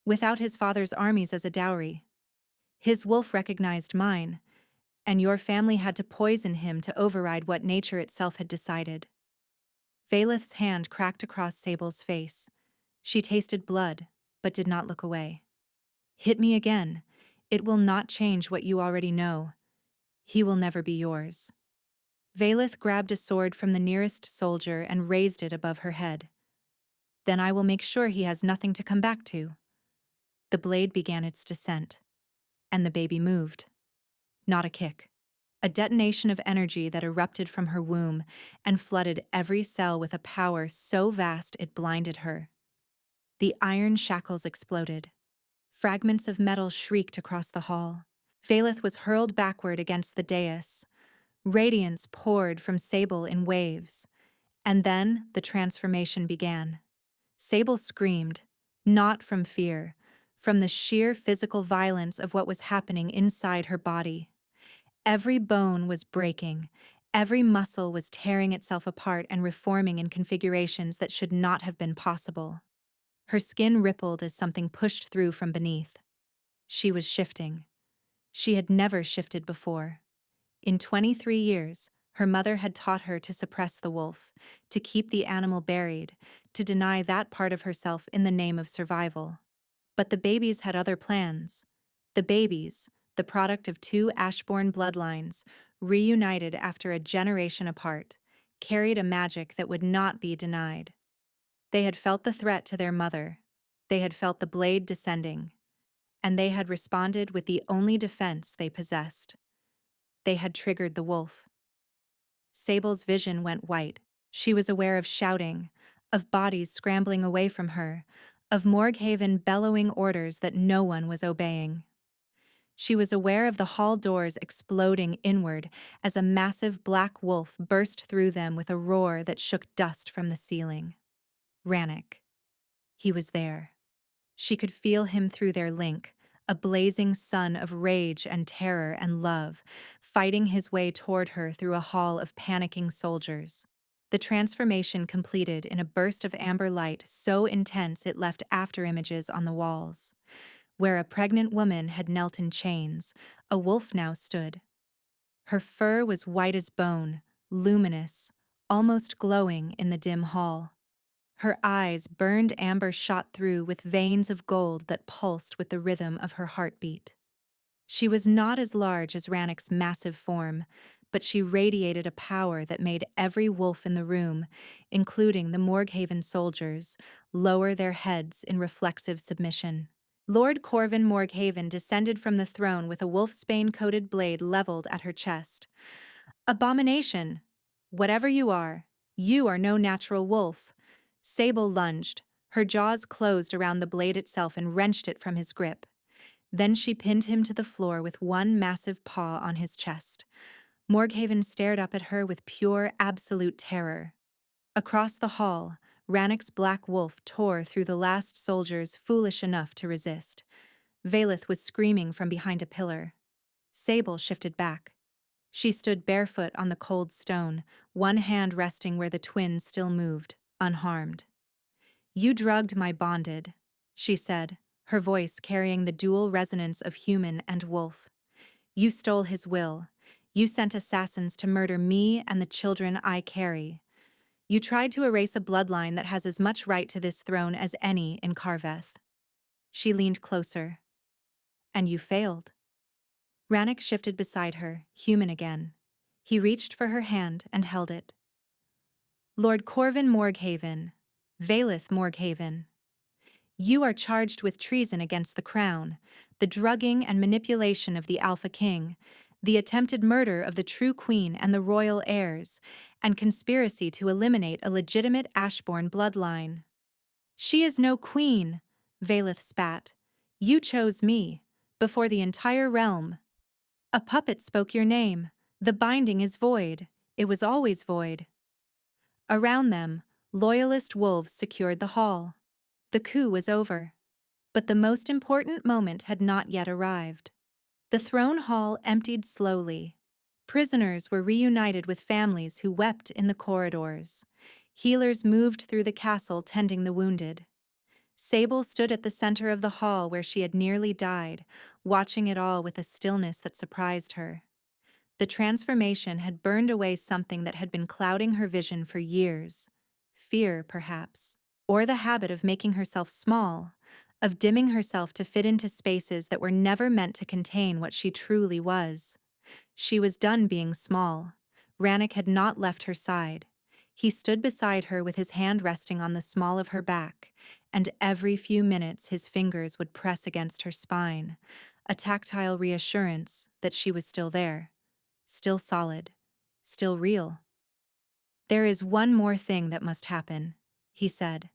Without his father's armies as a dowry. His wolf recognized mine, and your family had to poison him to override what nature itself had decided. Valeth's hand cracked across Sable's face. She tasted blood, but did not look away. Hit me again. It will not change what you already know. He will never be yours. Valeth grabbed a sword from the nearest soldier and raised it above her head. Then I will make sure he has nothing to come back to. The blade began its descent, and the baby moved. Not a kick. A detonation of energy that erupted from her womb and flooded every cell with a power so vast it blinded her. The iron shackles exploded. Fragments of metal shrieked across the hall. Valeth was hurled backward against the dais. Radiance poured from Sable in waves. And then the transformation began. Sable screamed, not from fear, from the sheer physical violence of what was happening inside her body. Every bone was breaking. Every muscle was tearing itself apart and reforming in configurations that should not have been possible. Her skin rippled as something pushed through from beneath. She was shifting. She had never shifted before. In 23 years, her mother had taught her to suppress the wolf, to keep the animal buried, to deny that part of herself in the name of survival. But the babies had other plans. The babies, the product of two Ashbourne bloodlines, reunited after a generation apart, carried a magic that would not be denied. They had felt the threat to their mother. They had felt the blade descending. And they had responded with the only defense they possessed. They had triggered the wolf. Sable's vision went white. She was aware of shouting, of bodies scrambling away from her, of Morghaven bellowing orders that no one was obeying. She was aware of the hall doors exploding inward as a massive black wolf burst through them with a roar that shook dust from the ceiling. Rannick. He was there. She could feel him through their link, a blazing sun of rage and terror and love, fighting his way toward her through a hall of panicking soldiers. The transformation completed in a burst of amber light so intense it left afterimages on the walls. Where a pregnant woman had knelt in chains, a wolf now stood. Her fur was white as bone, luminous, almost glowing in the dim hall. Her eyes burned amber shot through with veins of gold that pulsed with the rhythm of her heartbeat. She was not as large as Rannick's massive form, but she radiated a power that made every wolf in the room, including the Morghaven soldiers, lower their heads in reflexive submission. Lord Corvin Morghaven descended from the throne with a wolfsbane-coated blade leveled at her chest. Abomination! Whatever you are no natural wolf. Sable lunged. Her jaws closed around the blade itself and wrenched it from his grip. Then she pinned him to the floor with one massive paw on his chest. Morghaven stared up at her with pure, absolute terror. Across the hall, Rannick's black wolf tore through the last soldiers foolish enough to resist. Valeth was screaming from behind a pillar. Sable shifted back. She stood barefoot on the cold stone, one hand resting where the twins still moved, unharmed. You drugged my bonded, she said, her voice carrying the dual resonance of human and wolf. You stole his will. You sent assassins to murder me and the children I carry. You tried to erase a bloodline that has as much right to this throne as any in Carveth. She leaned closer. And you failed. Rannoch shifted beside her, human again. He reached for her hand and held it. Lord Corvin Morghaven, Valeth Morghaven, you are charged with treason against the crown, the drugging and manipulation of the Alpha King, the attempted murder of the true queen and the royal heirs, and conspiracy to eliminate a legitimate Ashbourne bloodline. She is no queen, Valeth spat. You chose me, before the entire realm. A puppet spoke your name. The binding is void. It was always void. Around them, loyalist wolves secured the hall. The coup was over. But the most important moment had not yet arrived. The throne hall emptied slowly. Prisoners were reunited with families who wept in the corridors. Healers moved through the castle tending the wounded. Sable stood at the center of the hall where she had nearly died, watching it all with a stillness that surprised her. The transformation had burned away something that had been clouding her vision for years. Fear, perhaps, or the habit of making herself small, of dimming herself to fit into spaces that were never meant to contain what she truly was. She was done being small. Rannoch had not left her side. He stood beside her with his hand resting on the small of her back, and every few minutes his fingers would press against her spine, a tactile reassurance that she was still there, still solid, still real. There is one more thing that must happen, he said,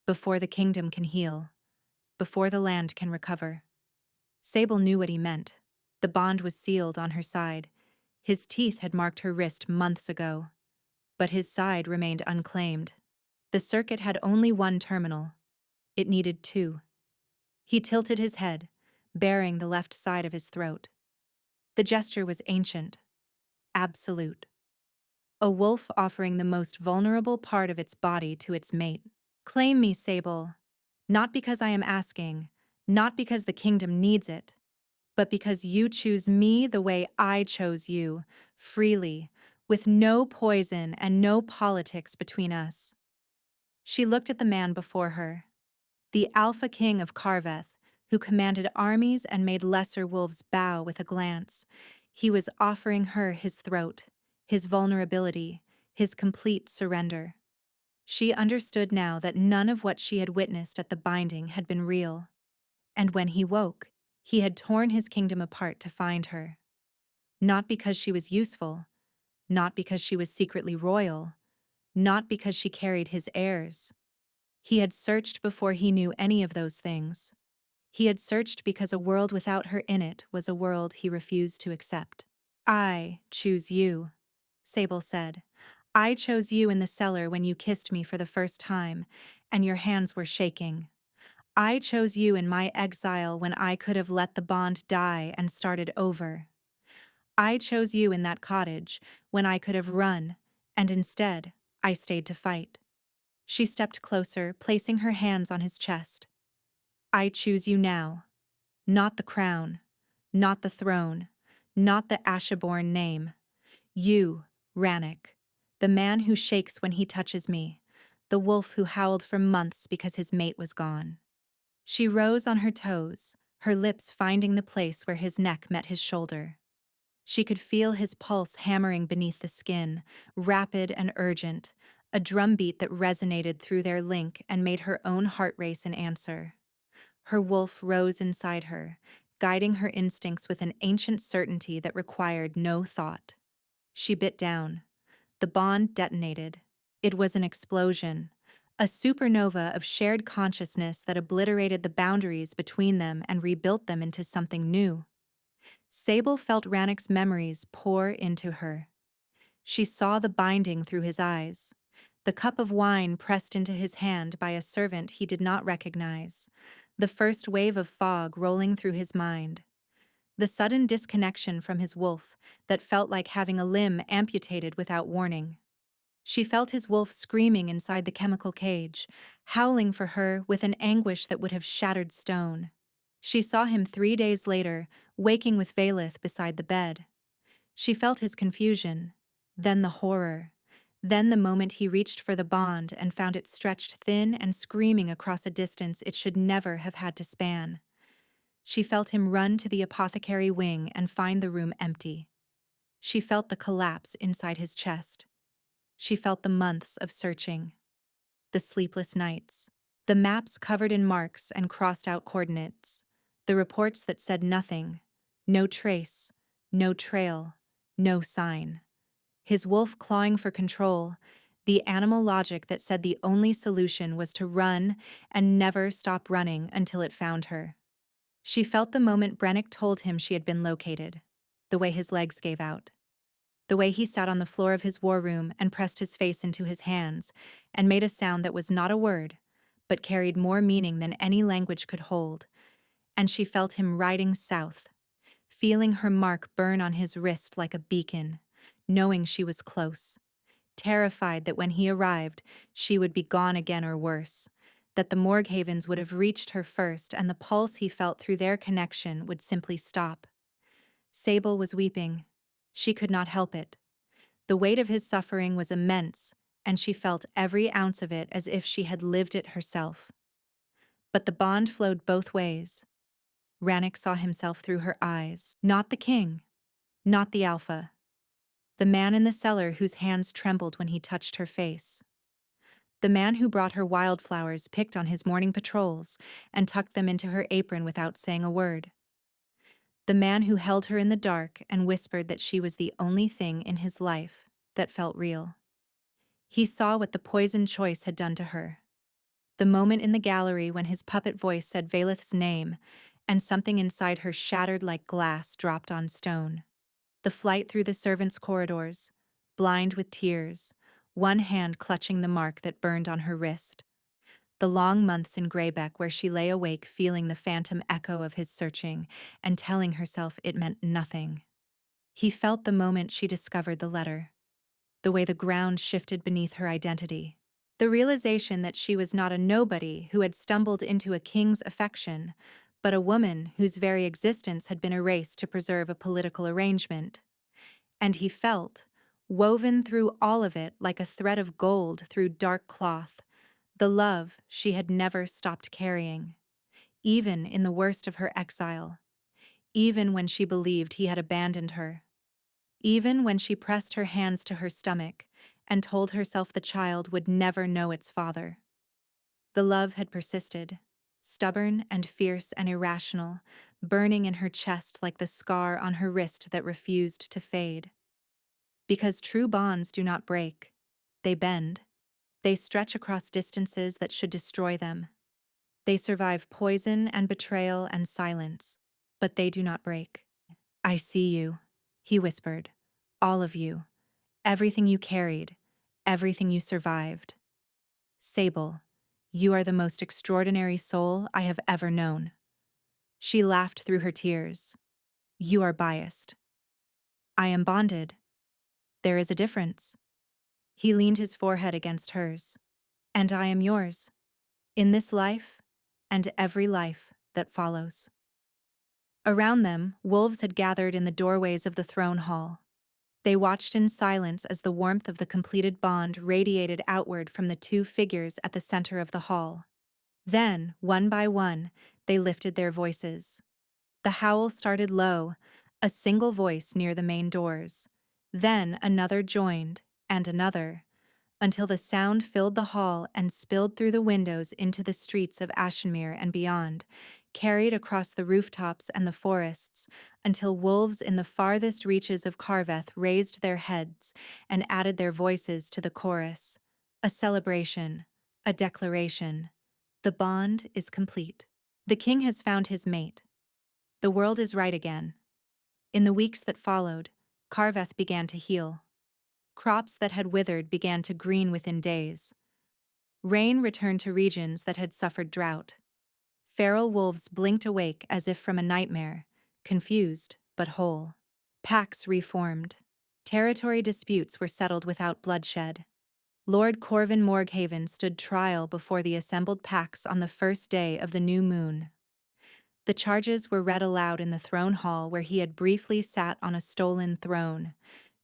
before the kingdom can heal, before the land can recover. Sable knew what he meant. The bond was sealed on her side. His teeth had marked her wrist months ago. But his side remained unclaimed. The circuit had only one terminal. It needed two. He tilted his head, baring the left side of his throat. The gesture was ancient, absolute. A wolf offering the most vulnerable part of its body to its mate. Claim me, Sable. Not because I am asking, not because the kingdom needs it, but because you choose me the way I chose you, freely, with no poison and no politics between us. She looked at the man before her, the Alpha King of Carveth, who commanded armies and made lesser wolves bow with a glance. He was offering her his throat, his vulnerability, his complete surrender. She understood now that none of what she had witnessed at the binding had been real. And when he woke, he had torn his kingdom apart to find her. Not because she was useful, not because she was secretly royal, not because she carried his heirs. He had searched before he knew any of those things. He had searched because a world without her in it was a world he refused to accept. I choose you, Sable said. I chose you in the cellar when you kissed me for the first time, and your hands were shaking. I chose you in my exile when I could have let the bond die and started over. I chose you in that cottage when I could have run, and instead, I stayed to fight. She stepped closer, placing her hands on his chest. I choose you now. Not the crown, not the throne, not the Ashaborn name. You, Rannoch, the man who shakes when he touches me, the wolf who howled for months because his mate was gone. She rose on her toes, her lips finding the place where his neck met his shoulder. She could feel his pulse hammering beneath the skin, rapid and urgent, a drumbeat that resonated through their link and made her own heart race in answer. Her wolf rose inside her, guiding her instincts with an ancient certainty that required no thought. She bit down. The bond detonated. It was an explosion, a supernova of shared consciousness that obliterated the boundaries between them and rebuilt them into something new. Sable felt Rannoch's memories pour into her. She saw the binding through his eyes, the cup of wine pressed into his hand by a servant he did not recognize, the first wave of fog rolling through his mind, the sudden disconnection from his wolf that felt like having a limb amputated without warning. She felt his wolf screaming inside the chemical cage, howling for her with an anguish that would have shattered stone. She saw him 3 days later, waking with Valeth beside the bed. She felt his confusion, then the horror, then the moment he reached for the bond and found it stretched thin and screaming across a distance it should never have had to span. She felt him run to the apothecary wing and find the room empty. She felt the collapse inside his chest. She felt the months of searching, the sleepless nights, the maps covered in marks and crossed-out coordinates, the reports that said nothing, no trace, no trail, no sign. His wolf clawing for control, the animal logic that said the only solution was to run and never stop running until it found her. She felt the moment Brennick told him she had been located, the way his legs gave out, the way he sat on the floor of his war room and pressed his face into his hands and made a sound that was not a word, but carried more meaning than any language could hold. And she felt him riding south, feeling her mark burn on his wrist like a beacon, knowing she was close, terrified that when he arrived, she would be gone again or worse, that the Morghavens would have reached her first and the pulse he felt through their connection would simply stop. Sable was weeping. She could not help it. The weight of his suffering was immense, and she felt every ounce of it as if she had lived it herself. But the bond flowed both ways. Rannick saw himself through her eyes, not the king, not the alpha, the man in the cellar whose hands trembled when he touched her face, the man who brought her wildflowers picked on his morning patrols and tucked them into her apron without saying a word, the man who held her in the dark and whispered that she was the only thing in his life that felt real. He saw what the poisoned choice had done to her. The moment in the gallery when his puppet voice said Valeth's name, and something inside her shattered like glass dropped on stone. The flight through the servants' corridors, blind with tears, one hand clutching the mark that burned on her wrist. The long months in Greybeck where she lay awake feeling the phantom echo of his searching and telling herself it meant nothing. He felt the moment she discovered the letter, the way the ground shifted beneath her identity. The realization that she was not a nobody who had stumbled into a king's affection, but a woman whose very existence had been erased to preserve a political arrangement. And he felt, woven through all of it like a thread of gold through dark cloth, the love she had never stopped carrying, even in the worst of her exile, even when she believed he had abandoned her, even when she pressed her hands to her stomach and told herself the child would never know its father. The love had persisted, stubborn and fierce and irrational, burning in her chest like the scar on her wrist that refused to fade. Because true bonds do not break. They bend. They stretch across distances that should destroy them. They survive poison and betrayal and silence, but they do not break. I see you, he whispered. All of you. Everything you carried. Everything you survived. Sable, you are the most extraordinary soul I have ever known. She laughed through her tears. You are biased. I am bonded. There is a difference. He leaned his forehead against hers. And I am yours. In this life, and every life that follows. Around them, wolves had gathered in the doorways of the throne hall. They watched in silence as the warmth of the completed bond radiated outward from the two figures at the center of the hall. Then, one by one, they lifted their voices. The howl started low, a single voice near the main doors. Then another joined, and another, until the sound filled the hall and spilled through the windows into the streets of Ashenmere and beyond, carried across the rooftops and the forests, until wolves in the farthest reaches of Carveth raised their heads and added their voices to the chorus. A celebration, a declaration. The bond is complete. The king has found his mate. The world is right again. In the weeks that followed, Carveth began to heal. Crops that had withered began to green within days. Rain returned to regions that had suffered drought. Feral wolves blinked awake as if from a nightmare, confused but whole. Packs reformed. Territory disputes were settled without bloodshed. Lord Corvin Morghaven stood trial before the assembled Pax on the first day of the new moon. The charges were read aloud in the throne hall where he had briefly sat on a stolen throne: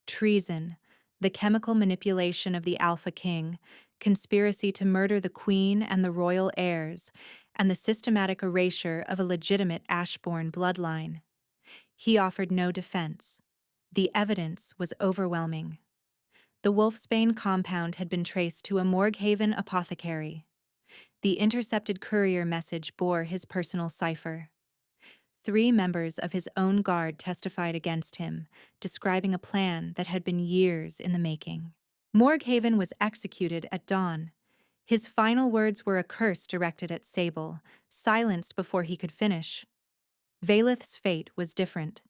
treason, the chemical manipulation of the Alpha King, conspiracy to murder the Queen and the royal heirs, and the systematic erasure of a legitimate Ashbourne bloodline. He offered no defense. The evidence was overwhelming. The Wolfsbane compound had been traced to a Morghaven apothecary. The intercepted courier message bore his personal cipher. 3 members of his own guard testified against him, describing a plan that had been years in the making. Morghaven was executed at dawn. His final words were a curse directed at Sable, silenced before he could finish. Valeth's fate was different.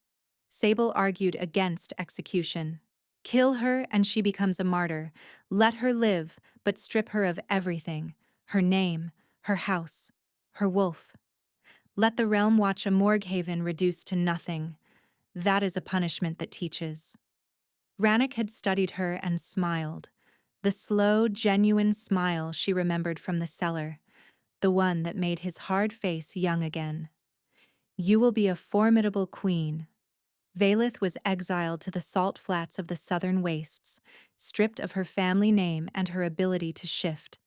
Sable argued against execution. Kill her and she becomes a martyr. Let her live, but strip her of everything: her name, her house, her wolf. Let the realm watch a Morghaven reduced to nothing. That is a punishment that teaches. Rannoch had studied her and smiled. The slow, genuine smile she remembered from the cellar, the one that made his hard face young again. You will be a formidable queen. Valeth was exiled to the salt flats of the southern wastes, stripped of her family name and her ability to shift,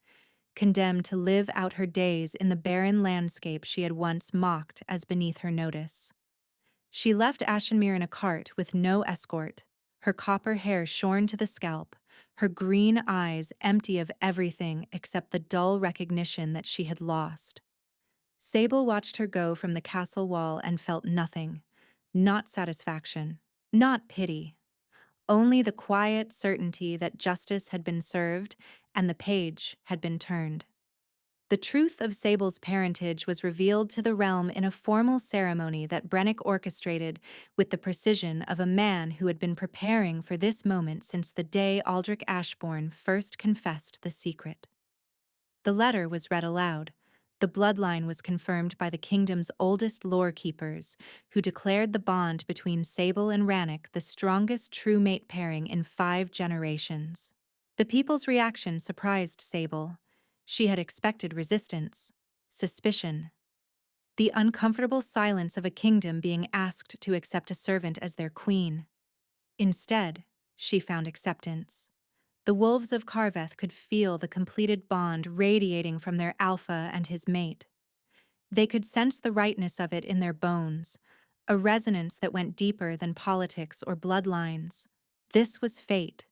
condemned to live out her days in the barren landscape she had once mocked as beneath her notice. She left Ashenmere in a cart with no escort, her copper hair shorn to the scalp, her green eyes empty of everything except the dull recognition that she had lost. Sable watched her go from the castle wall and felt nothing, not satisfaction, not pity, only the quiet certainty that justice had been served and the page had been turned. The truth of Sable's parentage was revealed to the realm in a formal ceremony that Brennick orchestrated with the precision of a man who had been preparing for this moment since the day Aldrich Ashbourne first confessed the secret. The letter was read aloud. The bloodline was confirmed by the kingdom's oldest lore keepers, who declared the bond between Sable and Rannoch the strongest true mate pairing in 5 generations. The people's reaction surprised Sable. She had expected resistance, suspicion, the uncomfortable silence of a kingdom being asked to accept a servant as their queen. Instead, she found acceptance. The wolves of Carveth could feel the completed bond radiating from their alpha and his mate. They could sense the rightness of it in their bones, a resonance that went deeper than politics or bloodlines. This was fate,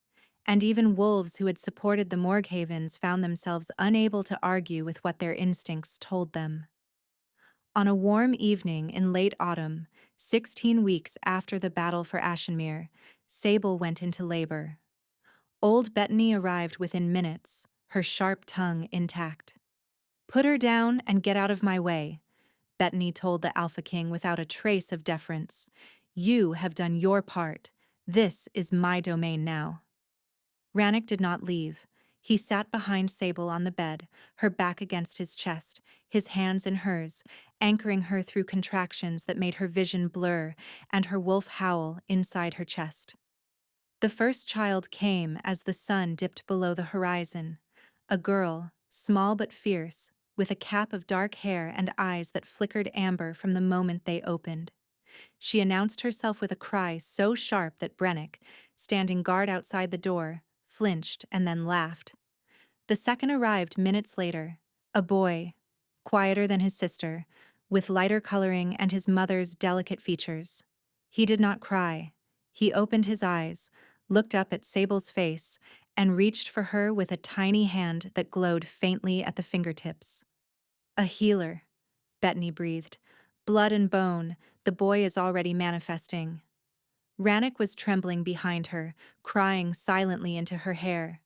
and even wolves who had supported the Morghavens found themselves unable to argue with what their instincts told them. On a warm evening in late autumn, 16 weeks after the battle for Ashenmere, Sable went into labor. Old Bettany arrived within minutes, her sharp tongue intact. "Put her down and get out of my way," Bettany told the Alpha King without a trace of deference. "You have done your part. This is my domain now." Rannoch did not leave. He sat behind Sable on the bed, her back against his chest, his hands in hers, anchoring her through contractions that made her vision blur and her wolf howl inside her chest. The first child came as the sun dipped below the horizon. A girl, small but fierce, with a cap of dark hair and eyes that flickered amber from the moment they opened. She announced herself with a cry so sharp that Brennick, standing guard outside the door, flinched and then laughed. The second arrived minutes later, a boy, quieter than his sister, with lighter coloring and his mother's delicate features. He did not cry. He opened his eyes, looked up at Sable's face, and reached for her with a tiny hand that glowed faintly at the fingertips. "A healer," Bettany breathed. "Blood and bone, the boy is already manifesting." Rannoch was trembling behind her, crying silently into her hair.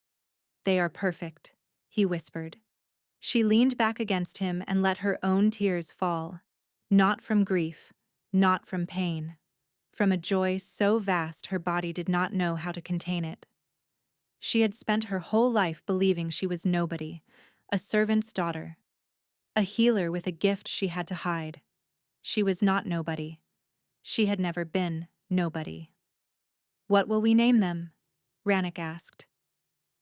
"They are perfect," he whispered. She leaned back against him and let her own tears fall. Not from grief, not from pain. From a joy so vast her body did not know how to contain it. She had spent her whole life believing she was nobody, a servant's daughter, a healer with a gift she had to hide. She was not nobody. She had never been nobody. "What will we name them?" Rannoch asked.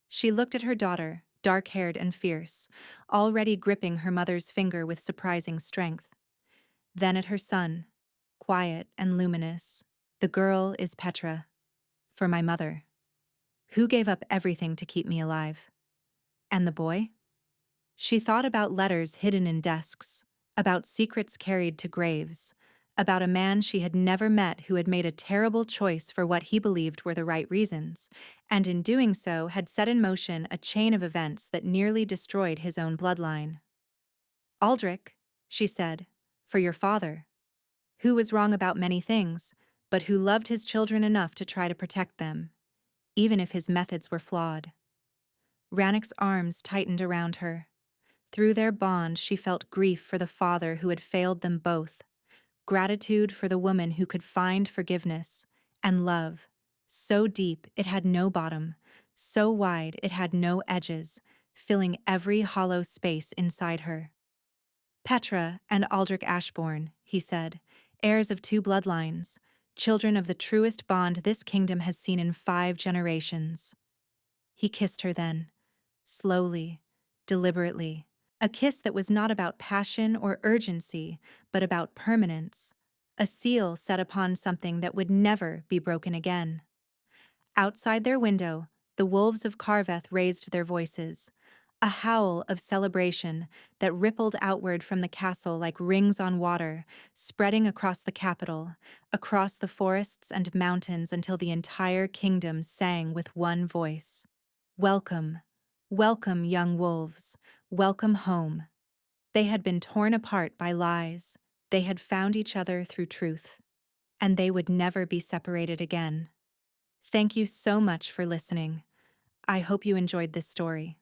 She looked at her daughter, dark-haired and fierce, already gripping her mother's finger with surprising strength. Then at her son, quiet and luminous. The girl is Petra. For my mother. Who gave up everything to keep me alive? And the boy? She thought about letters hidden in desks, about secrets carried to graves, about a man she had never met who had made a terrible choice for what he believed were the right reasons, and in doing so had set in motion a chain of events that nearly destroyed his own bloodline. Aldrich, she said, for your father, who was wrong about many things, but who loved his children enough to try to protect them, even if his methods were flawed. Rannick's arms tightened around her. Through their bond, she felt grief for the father who had failed them both, gratitude for the woman who could find forgiveness, and love, so deep it had no bottom, so wide it had no edges, filling every hollow space inside her. Petra and Aldrich Ashbourne, he said, heirs of two bloodlines, children of the truest bond this kingdom has seen in 5 generations. He kissed her then, slowly, deliberately. A kiss that was not about passion or urgency, but about permanence. A seal set upon something that would never be broken again. Outside their window, the wolves of Carveth raised their voices, a howl of celebration that rippled outward from the castle like rings on water, spreading across the capital, across the forests and mountains until the entire kingdom sang with one voice. Welcome, welcome, young wolves, welcome home. They had been torn apart by lies. They had found each other through truth. And they would never be separated again. Thank you so much for listening. I hope you enjoyed this story.